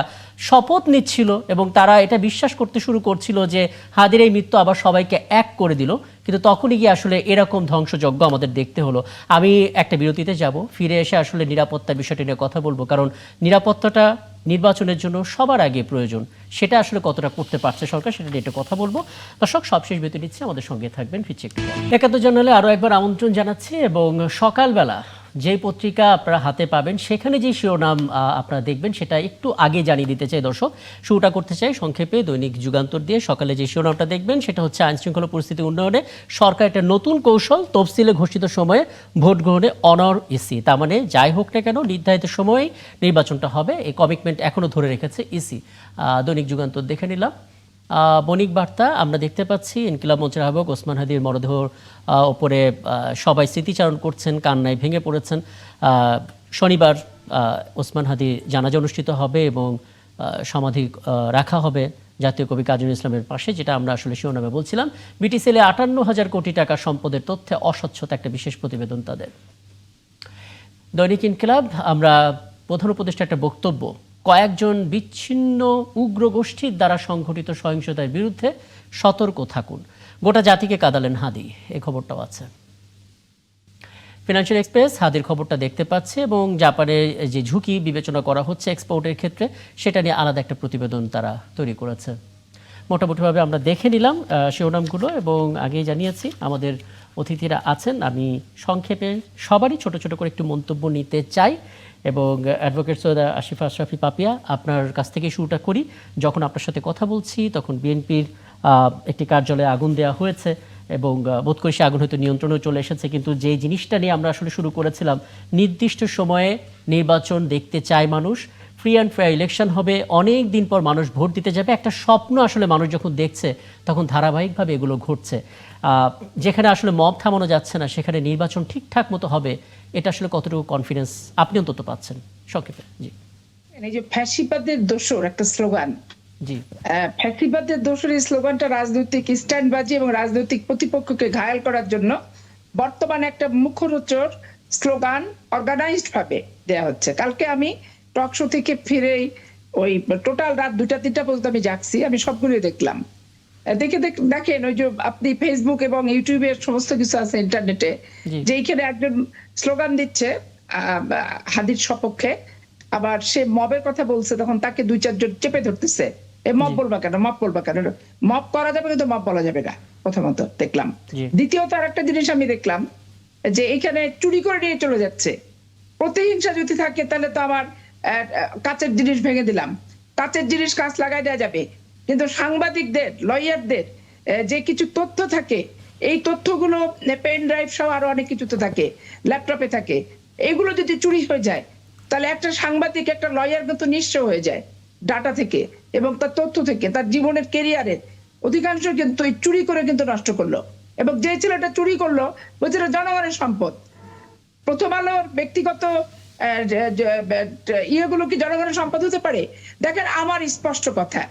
শপথ নিচ্ছিল এবং তারা এটা বিশ্বাস করতে শুরু করছিল যে হাদির এই মৃত্যু আবার সবাইকে এক করে দিল। কিন্তু তখনই গিয়ে আসলে এরকম ধ্বংসযজ্ঞ আমাদের দেখতে হলো। আমি একটা বিরতিতে যাব, ফিরে এসে আসলে নিরাপত্তার বিষয়টি নিয়ে কথা বলবো, কারণ নিরাপত্তাটা নির্বাচনের জন্য সবার আগে প্রয়োজন। সেটা আসলে কতটা করতে পারছে সরকার, সেটা নিয়ে একটু কথা বলবো। দর্শক, সবশেষ বিরতি নিচ্ছে, আমাদের সঙ্গে থাকবেন, ফিরছি একটু পর। একাত্তর জানালে আরও একবার আমন্ত্রণ জানাচ্ছি এবং সকালবেলা যেই পত্রিকা আপনারা হাতে পাবেন সেখানে যে শিরোনাম আপনারা দেখবেন সেটা একটু আগে জানিয়ে দিতে চাই দর্শক। শুরুটা করতে চাই সংক্ষেপে দৈনিক যুগান্তর দিয়ে। সকালে যে শিরোনামটা দেখবেন সেটা হচ্ছে আইনশৃঙ্খলা পরিস্থিতি উন্নয়নে সরকার একটা নতুন কৌশল, তফসিলে ঘোষিত সময়ে ভোট গ্রহণে অনড় ইসি। তার মানে যাই হোক না কেন নির্ধারিত সময়েই নির্বাচনটা হবে, এই কমিটমেন্ট এখনো ধরে রেখেছে ইসি। দৈনিক যুগান্তর দেখে নিলাম। বণিক বার্তা আমরা দেখতে পাচ্ছি ইনকিলাব মঞ্চের আহ্বায়ক ওসমান হাদির মরদেহর ওপরে সবাই স্মৃতিচারণ করছেন, কান্নায় ভেঙে পড়েছেন। শনিবার ওসমান হাদির জানাজা অনুষ্ঠিত হবে এবং সমাধি রাখা হবে জাতীয় কবি কাজী নজরুল ইসলামের পাশে, যেটা আমরা আসলে শিরোনামে বলছিলাম। বিটিসিএলে 58,000 কোটি টাকা সম্পদের তথ্যে অস্বচ্ছতা, একটা বিশেষ প্রতিবেদন তাদের। দৈনিক ইনকিলাব আমরা প্রধান উপদেষ্টা একটা বক্তব্য, কয়েকজন বিচ্ছিন্ন উগ্র গোষ্ঠীর দ্বারা সংঘটিত সহিংসতার বিরুদ্ধে সতর্ক থাকুন, গোটা জাতিকে কাঁদালেন হাদি, এই খবরটাও আছে। ফিনান্সিয়াল এক্সপ্রেস হাদির খবরটা দেখতে পাচ্ছে এবং জাপানের যে ঝুঁকি বিবেচনা করা হচ্ছে এক্সপোর্টের ক্ষেত্রে, সেটা নিয়ে আলাদা একটা প্রতিবেদন তারা তৈরি করেছে। মোটামুটিভাবে আমরা দেখে নিলাম শিরোনামগুলো এবং আগেই জানিয়েছি আমাদের অতিথিরা আছেন। আমি সংক্ষেপে সবারই ছোট ছোট করে একটু মন্তব্য নিতে চাই এবং অ্যাডভোকেট সৈয়দ আসিফা আশরাফি পাপিয়া, আপনার কাছ থেকে শুরুটা করি। যখন আপনার সাথে কথা বলছি তখন বিএনপির একটি কার্যালয়ে আগুন দেওয়া হয়েছে এবং বোধ করি সে আগুন হয়তো নিয়ন্ত্রণেও চলে এসেছে, কিন্তু যে জিনিসটা নিয়ে আমরা আসলে শুরু করেছিলাম, নির্দিষ্ট সময়ে নির্বাচন দেখতে চায় মানুষ, ফ্রি অ্যান্ড ফেয়ার ইলেকশন হবে, অনেক দিন পর মানুষ ভোট দিতে যাবে, একটা স্বপ্ন আসলে মানুষ যখন দেখছে তখন ধারাবাহিকভাবে এগুলো ঘটছে। যেখানে আসলে মব থামানো যাচ্ছে না সেখানে নির্বাচন ঠিকঠাক মতো হবে, এটা আসলে কতটুকু কনফিডেন্স আপনি অন্তত পাচ্ছেন সংক্ষেপে? জি,
এই যে ফ্যাসিবাদের দোসর একটা স্লোগান,
জি,
ফ্যাসিবাদের দোসর এই স্লোগানটা রাজনৈতিক স্ট্যান্ডবাজি এবং রাজনৈতিক প্রতিপক্ষকে ঘায়াল করার জন্য বর্তমানে একটা মুখরোচক স্লোগান অর্গানাইজড ভাবে দেয়া হচ্ছে। কালকে আমি টক শো থেকে ফিরেই ওই টোটাল রাত 2টা-3টা পর্যন্ত আমি জাগছি, আমি সবগুলোই দেখলাম। দেখেন ওই যে আপনি ফেসবুক এবং ইউটিউবের সমস্ত কিছু আছে ইন্টারনেটে, যেইখানে একজন স্লোগান দিচ্ছে হাদির সপক্ষে, আবার সে মবের কথা বলছে, তখন তাকে 2-4 জন চেপে ধরতেছে, এ মব বলবা কেন, মব বলবা কেন, মব করা যাবে কিন্তু মব বলা যাবে না, প্রথমত দেখলাম। দ্বিতীয়ত আর একটা জিনিস আমি দেখলাম যে এখানে চুরি করে নিয়ে চলে যাচ্ছে। প্রতিহিংসা যদি থাকে তাহলে তো আমার কাচের জিনিস ভেঙে দিলাম, কাচের জিনিস কাঁচ লাগাই দেওয়া যাবে, কিন্তু সাংবাদিকদের, লয়ারদের যে কিছু তথ্য থাকে, এই তথ্যগুলো পেন ড্রাইভ সহ আরো অনেক কিছুতে থাকে, ল্যাপটপে থাকে, এগুলো যদি চুরি হয়ে যায় তাহলে একটা সাংবাদিক, একটা লয়ার কিন্তু নিঃস্ব হয়ে যায় ডাটা থেকে এবং তার তথ্য থেকে, তার জীবনের কেরিয়ারের অধিকাংশ কিন্তু চুরি করে কিন্তু নষ্ট করলো। এবং যে ছেলেটা চুরি করলো ওই ছেলে জনগণের সম্পদ। প্রথম আলোর ব্যক্তিগত ইয়েগুলো কি জনগণের সম্পদ হতে পারে? দেখেন, আমার স্পষ্ট কথা,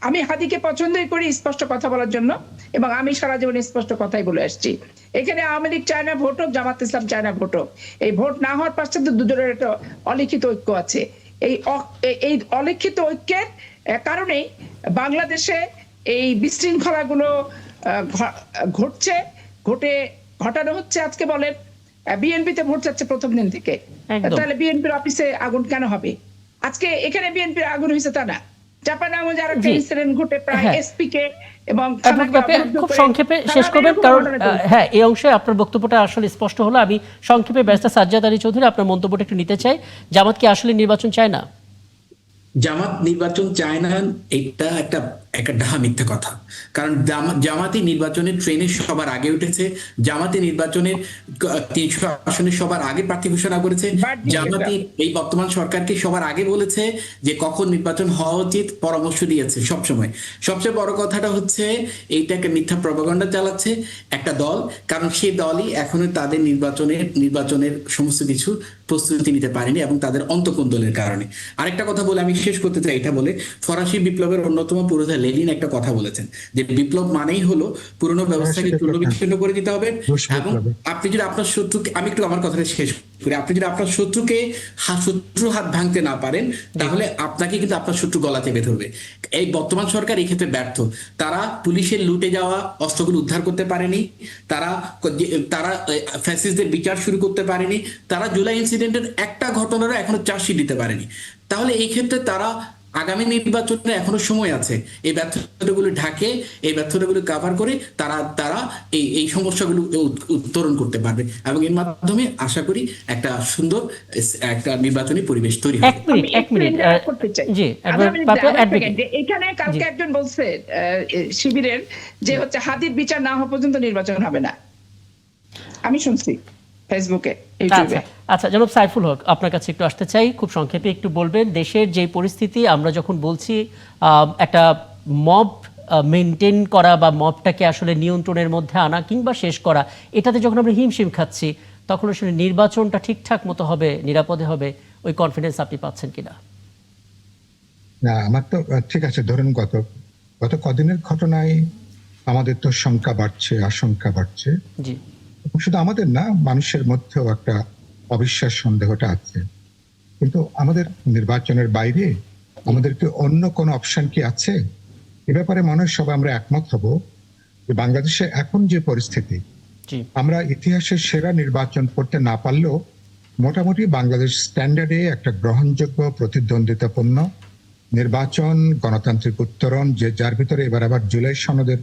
আমি হাদিকে পছন্দই করি স্পষ্ট কথা বলার জন্য, এবং আমি সারা জীবন স্পষ্ট কথাই বলে আসছি। এখানে আওয়ামী লীগ চায় না ভোট হোক, জামাত ইসলাম চায় না ভোট হোক। এই ভোট না হওয়ার পাশে দুজনের একটা অলিখিত ঐক্য আছে। এই অলিখিত ঐক্যের কারণেই বাংলাদেশে এই বিশৃঙ্খলাগুলো ঘটানো হচ্ছে। আজকে বলেন বিএনপিতে ভোট চাচ্ছে প্রথম দিন থেকে,
একদম।
তাহলে বিএনপির অফিসে আগুন কেন হবে? আজকে এখানে বিএনপির আগুন হয়েছে তা না, জাপানে যারা
জি।
ইনসিডেন্ট ঘটে প্রায়
হ্যাঁ।
এসপি কে এবং
অ্যাডভোকেট বাপি, খুব সংক্ষেপে শেষ করবেন, কারণ হ্যাঁ এই অংশে আপনার বক্তব্যটা আসলে স্পষ্ট হলো। আমি সংক্ষেপে ব্যারিস্টার সাজ্জাদ আলী চৌধুরী আপনার মন্তব্যটা একটু নিতে চাই। জামাত কি আসলে নির্বাচন চায় না?
জামাত নির্বাচন চায় না, এটা একটা একটা ডাহা মিথ্যা কথা। কারণ জামাতি নির্বাচনের ট্রেনে সবার আগে উঠেছে, জামাতি নির্বাচনের 300 আসনে সবার আগে প্রার্থী ঘোষণা করেছে, জামাতি এই বর্তমান সরকারকে সবার আগে বলেছে যে কখন নির্বাচন হওয়া উচিত, পরামর্শ দিয়েছে সবসময়। সবচেয়ে বড় কথাটা হচ্ছে এইটা একটা মিথ্যা প্রপাগান্ডা চালাচ্ছে একটা দল, কারণ সেই দলই এখনো তাদের নির্বাচনের সমস্ত কিছু প্রস্তুতি নিতে পারেনি, এবং তাদের অন্তঃকোন্দলের কারণে। আরেকটা কথা বলে আমি শেষ করতে চাই, এটা বলে ফরাসি বিপ্লবের অন্যতম পুরোধা লেনিন একটা কথা বলেছেন যে বিপ্লব মানেই হলো পুরনো ব্যবস্থাকে চূর্ণ বিচ্ছিন্ন করে দিতে হবে। এবং আপনি যদি আপনার শত্রুকে, আমি একটু আমার কথাটা শেষ করি, আপনি যদি আপনার শত্রুকে শত্রু হাত ভাঙতে না পারেন, তাহলে আপনাকে কিন্তু আপনার শত্রু গলা চেপে ধরবে। এই বর্তমান সরকার এই ক্ষেত্রে ব্যর্থ। তারা পুলিশের লুটে যাওয়া অস্ত্রগুলো উদ্ধার করতে পারেনি, তারা ফ্যাসিস্টদের বিচার শুরু করতে পারেনি, তারা জুলাই ইনসিডেন্টের একটা ঘটনারও এখনো চার্জশিট দিতে পারেনি। তাহলে এই ক্ষেত্রে তারা আগামী নির্বাচনে এখনো সময় আছে, এই ব্যর্থতাগুলো ঢাকে, এই ব্যর্থতাগুলো কভার করে তারা এই সমস্যাগুলো উত্তরণ করতে পারবে, এবং এর মাধ্যমে আশা করি একটা সুন্দর একটা নির্বাচনী পরিবেশ তৈরি হবে।
এক মিনিট
করতে চাই।
জি,
এখানে কালকে একজন বলছে শিবিরের যে হচ্ছে হাদির বিচার না হওয়া পর্যন্ত নির্বাচন হবে না, আমি শুনছি ফেসবুকে, ইউটিউবে।
আচ্ছা, জনাব সাইফুল হক, আপনার কাছে একটু আসতে চাই, খুব সংক্ষেপে একটু বলবেন দেশের যে পরিস্থিতি, আমরা যখন বলছি একটা মব মেনটেন করা বা মবটাকে আসলে নিয়ন্ত্রণের মধ্যে আনা কিংবা শেষ করা, এটাতে যখন আমরা হিমশিম খাচ্ছি, তখন আসলে নির্বাচনটা ঠিকঠাক মতো হবে, নিরাপদে হবে, ওই কনফিডেন্স আপনি পাচ্ছেন কিনা?
না, আমার তো ঠিক আছে, ধরুন গত কদিনের ঘটনায় আমাদের তো শঙ্কা বাড়ছে, আশঙ্কা বাড়ছে।
জি,
শুধু আমাদের না, মানুষের মধ্যেও একটা অবিশ্বাস, সন্দেহটা আছে। কিন্তু আমাদের নির্বাচনের বাইরে আমাদেরকে অন্য কোন অপশন কি আছে? এ ব্যাপারে মনে হয় সবাই আমরা একমত হব যে বাংলাদেশে এখন যে পরিস্থিতি,
জি,
আমরা ইতিহাসের সেরা নির্বাচন করতে না পারলেও মোটামুটি বাংলাদেশ স্ট্যান্ডার্ডে একটা গ্রহণযোগ্য, প্রতিদ্বন্দ্বিতাপূর্ণ নির্বাচন, গণতান্ত্রিক উত্তরণ, যে যার ভিতরে এবার আবার জুলাই সনদের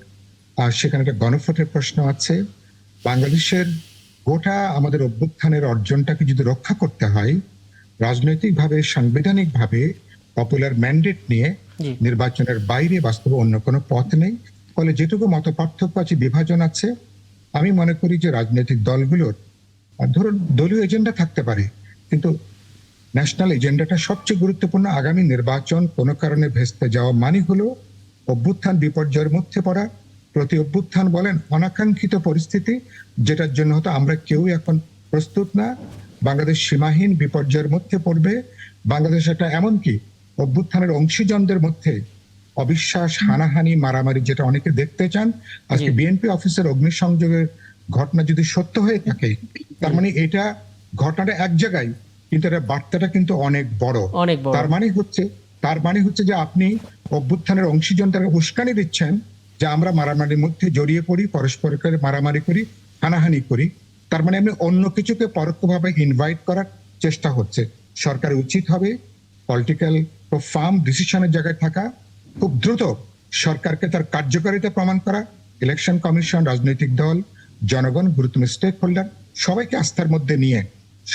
সেখানে একটা গণভোটের প্রশ্ন আছে। বাংলাদেশের গোটা আমাদের অভ্যুত্থানের অর্জনটাকে যদি রক্ষা করতে হয়, রাজনৈতিকভাবে, সাংবিধানিকভাবে পপুলার ম্যান্ডেট নিয়ে
জি।
নির্বাচনের বাইরে বাস্তবে অন্য কোনো পথ নেই। ফলে যেটুকু মত পার্থক্য আছে, বিভাজন আছে, আমি মনে করি যে রাজনৈতিক দলগুলোর ধরুন দলীয় এজেন্ডা থাকতে পারে, কিন্তু ন্যাশনাল এজেন্ডাটা সবচেয়ে গুরুত্বপূর্ণ। আগামী নির্বাচন কোনো কারণে ভেস্তে যাওয়া মানে হলো অভ্যুত্থান বিপর্যয়ের মধ্যে পড়া, প্রতি অভ্যুত্থান বলেন অনাকাঙ্ক্ষিত পরিস্থিতি, যেটার জন্য হয়তো আমরা কেউ এখন প্রস্তুত না। বাংলাদেশ সীমাহীন বিপর্যয়ের মধ্যে পড়বে। বাংলাদেশ একটা এমনকি অভ্যুত্থানের অংশীজনদের মধ্যে অবিশ্বাস, হানাহানি, মারামারি, যেটা অনেকে দেখতে চান। আজকে বিএনপি অফিসের অগ্নিসংযোগের ঘটনা যদি সত্য হয়ে থাকে, তার মানে এটা ঘটনাটা এক জায়গায়, কিন্তু এটা বার্তাটা কিন্তু অনেক বড়। তার মানে হচ্ছে যে আপনি অভ্যুত্থানের অংশীজনদেরকে উস্কানি দিচ্ছেন যে আমরা মারামারির মধ্যে জড়িয়ে পড়ি, পরস্পরকে মারামারি করি, হানাহানি করি। তার মানে আপনি অন্য কিছুকে পরোক্ষভাবে ইনভাইট করার চেষ্টা হচ্ছে। সরকারের উচিত হবে পলিটিক্যাল ফার্ম ডিসিশনের জায়গায় থাকা, খুব দ্রুত সরকারকে তার কার্যকারিতা প্রমাণ করা, ইলেকশন কমিশন, রাজনৈতিক দল, জনগণ, গুরুত্বপূর্ণ স্টেক হোল্ডার সবাইকে আস্থার মধ্যে নিয়ে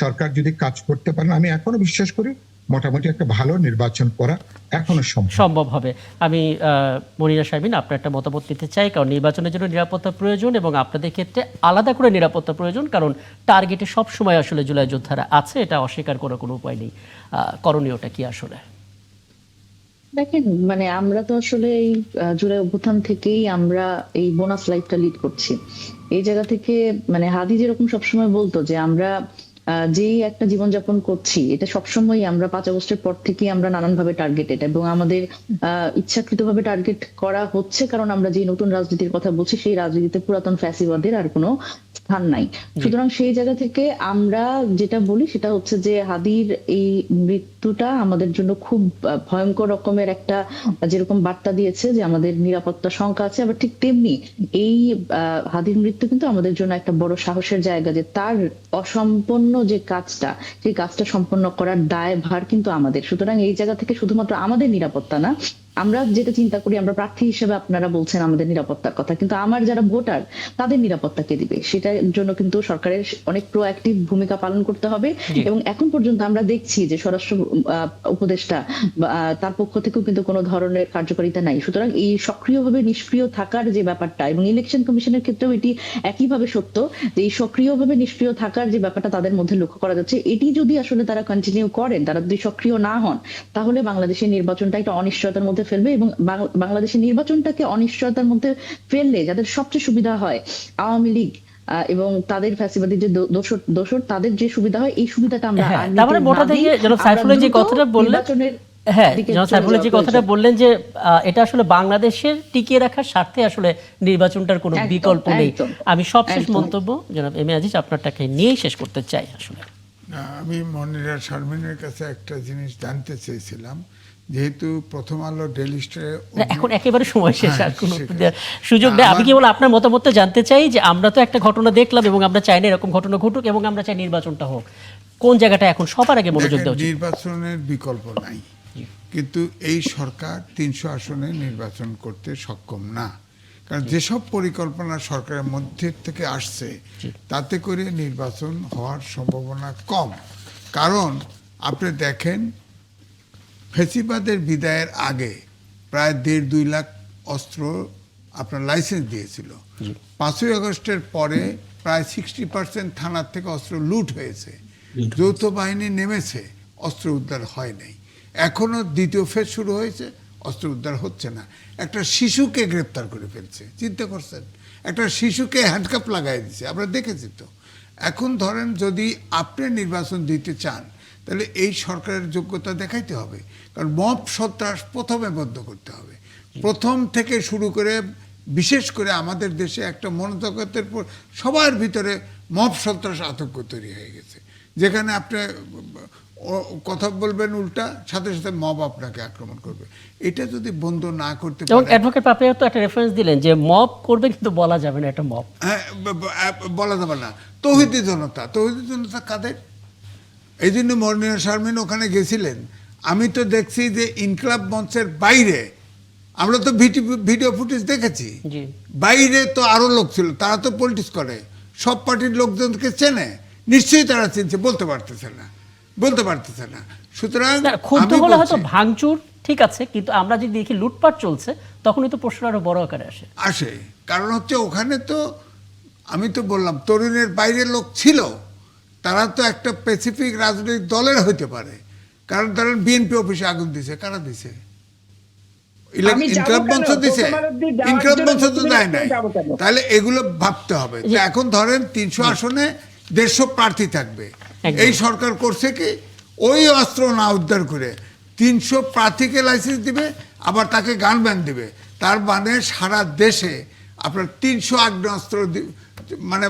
সরকার যদি কাজ করতে পারেন, আমি এখনো বিশ্বাস করি মোটামুটি একটা ভালো নির্বাচন করা এখনো
সম্ভব হবে। আমি মনিরা শারমিন, আপনার একটা মতামত নিতে চাই, কারণ নির্বাচনের জন্য নিরাপত্তা প্রয়োজন এবং আপনাদের ক্ষেত্রে আলাদা করে নিরাপত্তা প্রয়োজন, কারণ টার্গেটে সব সময় আসলে জুলাই যোদ্ধারা আছে, এটা অস্বীকার করার কোনো উপায় নেই। করণীয়টা কি আসলে?
দেখেন, মানে আমরা তো আসলে এই জুলাই অভ্যুত্থান থেকেই আমরা এই বোনাস লাইফটা লিড করছি। এই জায়গা থেকে মানে হাদি যেরকম সবসময় বলতো যে আমরা যেই একটা জীবনযাপন করছি, এটা সবসময় আমরা 5 আগস্টের পর থেকে আমরা নানানভাবে টার্গেটেড, এবং আমাদের ইচ্ছাকৃতভাবে টার্গেট করা হচ্ছে, কারণ আমরা যে নতুন রাজনীতির কথা বলছি সেই রাজনীতিতে পুরাতন ফ্যাসিবাদের আর কোনো স্থান নাই। সুতরাং সেই জায়গা থেকে আমরা যেটা বলি সেটা হচ্ছে যে হাদির এই মৃত্যুটা আমাদের জন্য খুব ভয়ঙ্কর রকমের একটা, যেরকম বার্তা দিয়েছে যে আমাদের নিরাপত্তা শঙ্কা আছে, আবার ঠিক তেমনি এই হাদির মৃত্যু কিন্তু আমাদের জন্য একটা বড় সাহসের জায়গা, যে তার অসম্পন্ন যে কাজটা, সেই কাজটা সম্পন্ন করার দায়ভার কিন্তু আমাদের। সুতরাং এই জায়গা থেকে শুধুমাত্র আমাদের নিরাপত্তা না, আমরা যেটা চিন্তা করি, আমরা প্রার্থী হিসেবে আপনারা বলছেন আমাদের নিরাপত্তার কথা, কিন্তু আমার যারা ভোটার তাদের নিরাপত্তা কে দিবে, সেটার জন্য কিন্তু সরকারের অনেক প্রোঅ্যাক্টিভ ভূমিকা পালন করতে হবে। এবং এখন পর্যন্ত আমরা দেখছি যে স্বরাষ্ট্র উপদেষ্টা তার পক্ষ থেকেও কিন্তু কোনো ধরনের কার্যকারিতা নাই। সুতরাং এই সক্রিয়ভাবে নিষ্ক্রিয় থাকার যে ব্যাপারটা, এবং ইলেকশন কমিশনের ক্ষেত্রেও এটি একইভাবে সত্য, যে এই সক্রিয়ভাবে নিষ্ক্রিয় থাকার যে ব্যাপারটা তাদের মধ্যে লক্ষ্য করা যাচ্ছে, এটি যদি আসলে তারা কন্টিনিউ করেন, তারা যদি সক্রিয় না হন, তাহলে বাংলাদেশের নির্বাচনটা একটা অনিশ্চয়তার মধ্যে ফেলবে। এবং বাংলাদেশের নির্বাচনটাকে অনিশ্চয়তার মধ্যে ফেললে যাদের সবচেয়ে সুবিধা হয়, আওয়ামী লীগ এবং তাদের ফ্যাসিবাদী যে দোসর তাদের যে সুবিধা হয়, এই সুবিধাটা আমরা
তার মানে মোটা থেকে জনাব সাইফুল্লাহ যে কথাটা বললেন, জনাব সাইফুল্লাহ যে কথাটা বললেন যে এটা আসলে বাংলাদেশের টিকিয়ে রাখার স্বার্থে আসলে নির্বাচনটার কোনো বিকল্প নেই। আমি সবশেষ মন্তব্য জনাব এম এ আজিজ আপনারটাকে নিয়েই শেষ করতে চাই। আসলে
আমি মনিরা শারমিনের কাছে একটা জিনিস জানতে চেয়েছিলাম, যেহেতু প্রথম আলো ডেইলি স্টারে
এখন একেবারে সময় শেষ, আর কোনো সুযোগ নেই। আমি কেবল আপনার মতামতটা জানতে চাই যে আমরা তো একটা ঘটনা দেখলাম এবং আমরা চাই না এরকম ঘটনা ঘটুক, এবং আমরা চাই নির্বাচনটা হোক। কোন জায়গাটা এখন সবার আগে মনোযোগ দেওয়া উচিত?
নির্বাচনের বিকল্প নাই, কিন্তু এই সরকার 300 আসনে নির্বাচন করতে সক্ষম না, কারণ যেসব পরিকল্পনা সরকারের মধ্যে থেকে আসছে তাতে করে নির্বাচন হওয়ার সম্ভাবনা কম। কারণ আপনি দেখেন, ফেসিবাদের বিদায়ের আগে প্রায় 1.5-2 লাখ অস্ত্র আপনার লাইসেন্স দিয়েছিল। 5ই আগস্টের পরে প্রায় 60% থানার থেকে অস্ত্র লুট হয়েছে। যৌথ বাহিনী নেমেছে, অস্ত্র উদ্ধার হয় নাই। এখনো দ্বিতীয় ফেজ শুরু হয়েছে, অস্ত্র উদ্ধার হচ্ছে না। একটা শিশুকে গ্রেপ্তার করে ফেলছে, চিন্তা করছেন? একটা শিশুকে হ্যান্ডকাপ লাগাই দিচ্ছে, আমরা দেখেছি তো। এখন ধরেন যদি আপনি নির্বাচন দিতে চান, তাহলে এই সরকারের যোগ্যতা দেখাইতে হবে, কারণ মব সন্ত্রাস প্রথমে বন্ধ করতে হবে। প্রথম থেকে শুরু করে বিশেষ করে আমাদের দেশে একটা মনোজগতের পর সবার ভিতরে মব সন্ত্রাস আতঙ্ক তৈরি হয়ে গেছে, যেখানে আপনি কথা বলবেন উল্টা, সাথে সাথে মব আপনাকে আক্রমণ করবে। এটা যদি বন্ধ না করতে পারে,
এবং অ্যাডভোকেট পাপিয়া তো একটা রেফারেন্স দিলেন যে মব করবে, কিন্তু বলা যাবে না এটা মব।
হ্যাঁ, বলা যাবে না। তৌহিদি জনতা কাদের? এই জন্য মনিরা শারমিন ওখানে গেছিলেন। আমি তো দেখছি যে ইনকলাব মঞ্চের বাইরে, আমরা তো ভিডিও ফুটেজ দেখেছি, বাইরে তো আরো লোক ছিল, তারা তো পলিটিক্স করে, সব পার্টির লোকজনকে চেনে, নিশ্চয়ই তারা চিনছে, বলতে পারতেছে না। সুতরাং
ক্ষুব্ধ হলে হয়তো ভাঙচুর ঠিক আছে, কিন্তু আমরা যদি দেখি লুটপাট চলছে, তখনই তো প্রশ্ন আরো বড় আকারে আসে।
কারণ হচ্ছে ওখানে তো আমি তো বললাম তরুণের বাইরের লোক ছিল, তারা তো একটা স্পেসিফিক রাজনৈতিক দলের হইতে পারে। কারণ তারা বিএনপি অফিসে আগুন দিছে, কারা দিছে? ইনকলাব মঞ্চ দিছে? ইনকলাব মঞ্চ তো দেয় নাই। তাহলে এগুলো ভাবতে হবে। এখন ধরেন 300 আসনে 150 প্রার্থী থাকবে, এই সরকার করছে কি, ওই অস্ত্র না উদ্ধার করে 300 প্রার্থীকে লাইসেন্স দিবে, আবার তাকে গানব্যান দিবে। তার মানে সারা দেশে আপনার 300 আগ্নেয়াস্ত্র, মানে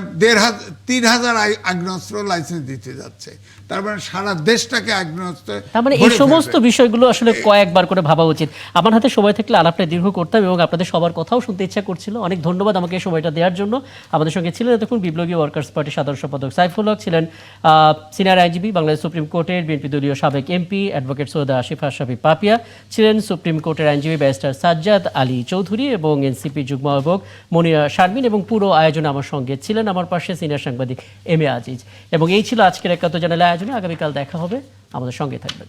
3,000 আগ্নেয়াস্ত্র লাইসেন্স দিতে যাচ্ছে। তার মানে সারা দেশটাকে আগ্নেয়াস্ত্র।
তার মানে এই সমস্ত বিষয়গুলো আসলে কয়েকবার করে ভাবা উচিত। আমার হাতে সময় থাকলে আলাপটা দীর্ঘ করতাম, এবং আপনাদের সবার কথাও শুনতে ইচ্ছা করছিল। অনেক ধন্যবাদ আমাকে সময়টা দেওয়ার জন্য। আমাদের সঙ্গে ছিলেন এতক্ষণ বিপ্লবী ওয়ার্কার্স পার্টির সাধারণ সম্পাদক সাইফুল হক, ছিলেন সিনিয়র আইনজীবী, বাংলাদেশ সুপ্রিম কোর্টের বিএনপি দলীয় সাবেক এমপি অ্যাডভোকেট সৈয়দা আসিফা শাফি পাপিয়া, ছিলেন সুপ্রিম কোর্টের আইনজীবী ব্যারিস্টার সাজ্জাদ আলী চৌধুরী এবং এনসিপি যুগ্ম আহ্বায়ক মনিরা শারমিন, এবং পুরো আয়োজনে আমার সঙ্গে ছিলেন আমার পাশে সিনিয়র সাংবাদিক এম এ আজিজ। এবং এই ছিল আজকের ৭১ জানালা আয়োজনে। আগামীকাল দেখা হবে, আমাদের সঙ্গে থাকবেন।